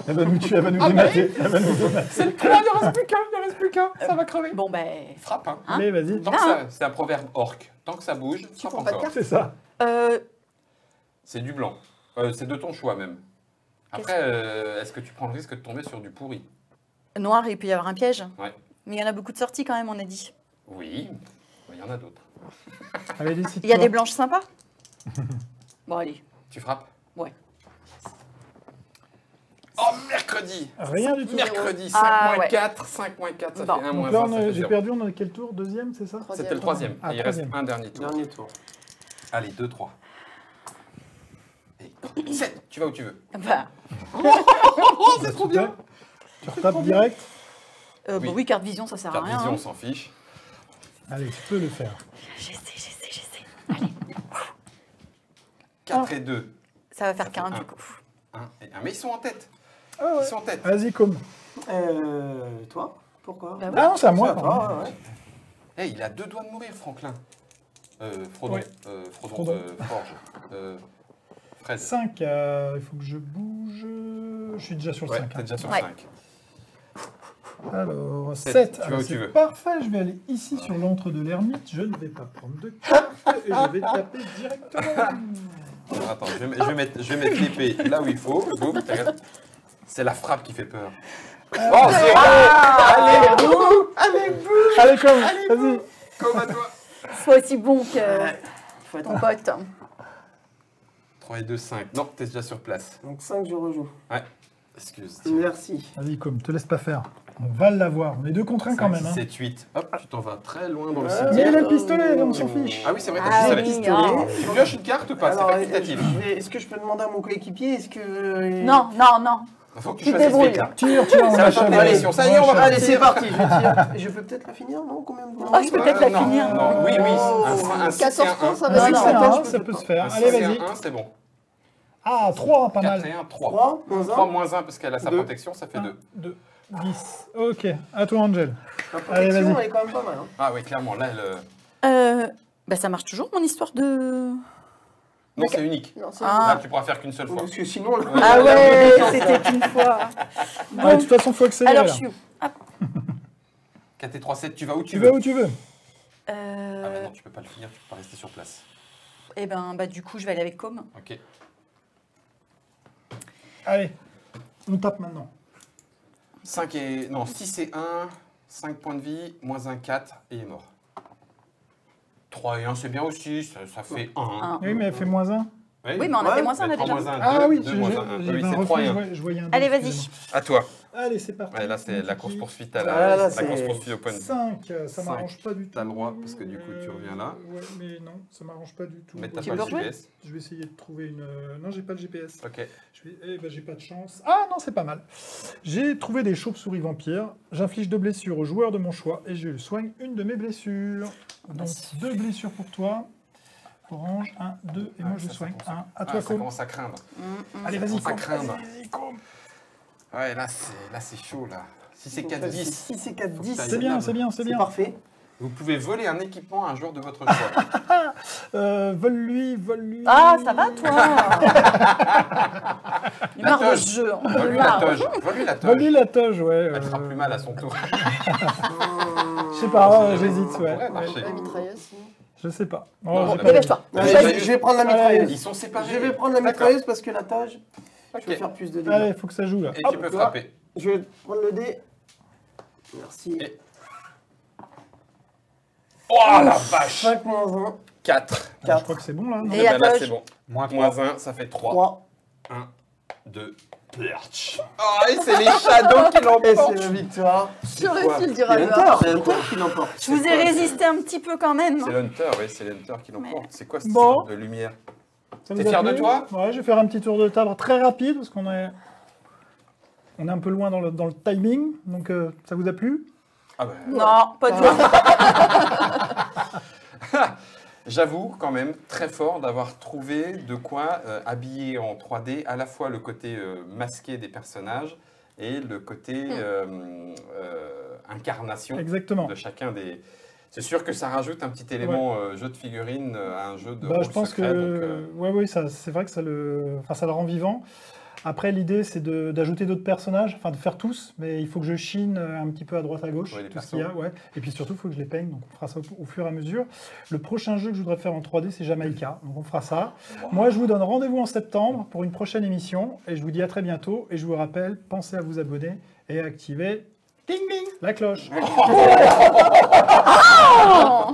Elle va nous tuer, elle va nous Ah, démater. Elle va nous démater. C'est le point, il ne reste plus qu'un. Il ne reste plus qu'un. Ça va crever. Bon, ben. Frappe, hein. Hein Allez, vas-y. Tant que ça, c'est un proverbe orc. Tant que ça bouge, Tu frappe prends pas de encore. carte. C'est ça. C'est du blanc. C'est de ton choix même. Après, est-ce que tu prends le risque de tomber sur du pourri? Noir, il peut y avoir un piège. Ouais. Mais il y en a beaucoup de sorties quand même, on a dit. Oui, il y en a d'autres. Allez, décide-toi. Il y a des blanches sympas. Bon, allez. Tu frappes? Ouais. Oh, mercredi! Rien du tout. Mercredi, 5 Ah, moins ouais. 4, 5 moins 4, ça Bon. fait 1 Donc moins là, 20, ça fait j'ai 0. perdu, on a quel tour? Deuxième, c'est ça? C'était le troisième. Ah, Et il reste troisième. un dernier tour. Dernier tour. Allez, 2, 3. Et 7, tu vas où tu veux. Bah, Oh, c'est trop bien! Tu retapes direct. Oui. bah oui, carte vision, ça sert à Carte rien. vision, on hein. s'en fiche. Allez, tu peux le faire. J'essaie. 4 et 2. Ça va faire fait qu'un un. du coup. 1 et 1. Mais ils sont en tête. Ah ouais. Ils sont en tête. Vas-y, comme. Toi Pourquoi Bah oui. Ah non, c'est à moi. C'est à toi, ouais. Eh, il a 2 doigts de mourir, Franklin. Frodon. Ouais. Frodon. Frodon. Forge. Fred. 5, il faut que je bouge. Je suis déjà sur le Ouais, 5. t'es déjà sur Ouais. 5. Alors, Sept. 7. Tu vas où tu veux. Parfait, je vais aller ici sur l'antre de l'ermite. Je ne vais pas prendre de carte et je vais taper directement. Alors, attends, je vais mettre l'épée là où il faut. Boum, regarde. C'est la frappe qui fait peur. Oh, 0! Allez, boum Allez, comme, vas-y. Comme à toi. Sois aussi bon que Faut être ton pote. 3 et 2, 5. Non, t'es déjà sur place. Donc 5, je rejoue. Excuse. Merci. Vas-y, comme, te laisse pas faire. On va l'avoir. On est 2 contre 1 quand même. 7, 8. Hop, tu t'en vas très loin dans le Ouais. cimetière. Mais il a le pistolet, on s'en fiche. Ah oui, c'est vrai, Ah t'as oui, juste ah. pistolet. Tu pioches une carte ou pas? C'est Alors, facultatif. est-ce que je peux demander à mon coéquipier, est-ce que... Non. Il faut que tu Tu te choisisses débrouilles. les cartes. Tire, on Ça va achève. faire l'élection. Ça y est, on va Allez, c'est parti, je tire. Je peux peut-être la finir, non? Combien de Ah, je peux peut-être la non, finir. Non, oui. Oh. Un 6 et 14 un points, 1. ça Non, va. non. C'est non, un, je ça peux peut pas. se faire. Un Allez, 6 et un vas-y. 1, c'est bon. Ah, 3, pas 4 mal. et 1, 3. 3, moins 3 1. moins 1 parce qu'elle a sa Deux. protection, ça fait 2. 2, 10. Ok, à toi, Angel. La Allez, protection, vas-y. elle est quand même pas mal. Hein. Ah oui, clairement, là, elle... Bah ça marche toujours mon histoire de. Non, c'est unique. Non, c'est Ah. Là, tu pourras faire qu'une seule fois. Parce que sinon... le- Ah ouais, c'était une fois. Ouais, de toute façon, faut accélérer. Alors là. je suis où? Hop. 4 et 3, 7, tu vas où Tu vas où tu veux. Ah bah non, tu peux pas le finir, tu peux pas rester sur place. Et ben bah du coup je vais aller avec Com. Ok. Allez, on tape maintenant. 5 et... Non, 6 et 1, 5 points de vie, moins 1, 4, et il est mort. 3 et 1, c'est bien aussi, ça fait 1. Un. Oui, mais elle fait moins 1. Oui, mais on a fait moins un, on a déjà. Moins 1, 2, Ah oui, 2 moins 1, j'ai oui, un c'est 3 et 1. refus, je voyais un Allez, deux, vas-y. excusez-moi. À toi. Allez, c'est parti. Ouais, là, c'est la course-poursuite à Ah, la, là, la c'est- course-poursuite au point de vue. 5, ça Cinq. m'arrange pas du tout. T'as le droit, parce que du coup, tu reviens là. Ouais, mais non, ça m'arrange pas du tout. Mais t'as Tu pas peux le rejouer GPS. Je vais essayer de trouver une... Non, j'ai pas de GPS. Ok. Eh ben, j'ai pas de chance. Ah non, c'est pas mal. J'ai trouvé des chauves-souris vampires. J'inflige 2 blessures au joueur de mon choix et je soigne une de mes blessures. Donc 2 blessures pour toi. Orange, 1, 2, et moi je Ça soigne commence 1. À Ah, toi, ça Com. commence à craindre. Allez, vas-y, commence à Com. craindre. Vas-y, Com. Ouais, là, c'est chaud, là. Si c'est Donc 4, ça, 10, 6 et 4, 10. C'est bien, c'est bien, c'est C'est bien. parfait. vous pouvez voler un équipement à un joueur de votre choix. Vole-lui, vole-lui. Ah, ça va, toi? Il La marre de toge. ce jeu. Vole-lui la toge. Vole-lui la Vole-lui toge. la toge, ouais. Elle fera plus mal à son tour. Je sais pas, j'hésite, Ça ouais. pourrait marcher. La mitrailleuse, sinon. Je sais pas. Non, j'ai pas- Dépêche-toi. Allez, je vais prendre la mitrailleuse. Ils sont séparés. Je vais prendre la D'accord. mitrailleuse parce que la toge, je Ok. vais faire plus de dégâts. Allez, faut que ça joue là. Et tu peux frapper. Je vais prendre le dé. Merci. Et- Oh la vache 5 moins 1, 4. Je 4, crois que c'est bon là. non Et la là, toge. c'est bon. Moins 3. Moins 1, ça fait 3. 3. 1, 2, perch. Oh, et c'est les shadows qui Et c'est l'emportent. la victoire. Sur quoi? le fil du C'est rasoir. Hunter, c'est Hunter qui l'emporte. Je vous ai résisté un petit peu quand même. C'est l'Hunter, oui, c'est l'Hunter qui l'emporte. C'est quoi cette Bon. histoire de lumière? Ça T'es vous a fier de plu toi? Ouais, je vais faire un petit tour de table très rapide parce qu'on est un peu loin dans le timing. Donc ça vous a plu? Ah ben, Non, pas de joie. j'avoue quand même très fort d'avoir trouvé de quoi habiller en 3D à la fois le côté masqué des personnages et le côté incarnation Exactement. de chacun des... C'est sûr que ça rajoute un petit élément jeu de figurines à un jeu de Bah, rôle je pense secret, que oui, c'est vrai que ça le rend vivant. Après, l'idée, c'est d'ajouter d'autres personnages, enfin de faire tous, mais il faut que je chine un petit peu à droite à gauche, Ouais, les tout ce qu'il y a. persos. Ouais. Et puis surtout, il faut que je les peigne, donc on fera ça au fur et à mesure. Le prochain jeu que je voudrais faire en 3D, c'est Jamaïca, donc on fera ça. Moi, je vous donne rendez-vous en septembre pour une prochaine émission, et je vous dis à très bientôt. Et je vous rappelle, pensez à vous abonner et à activer ding ding la cloche. Oh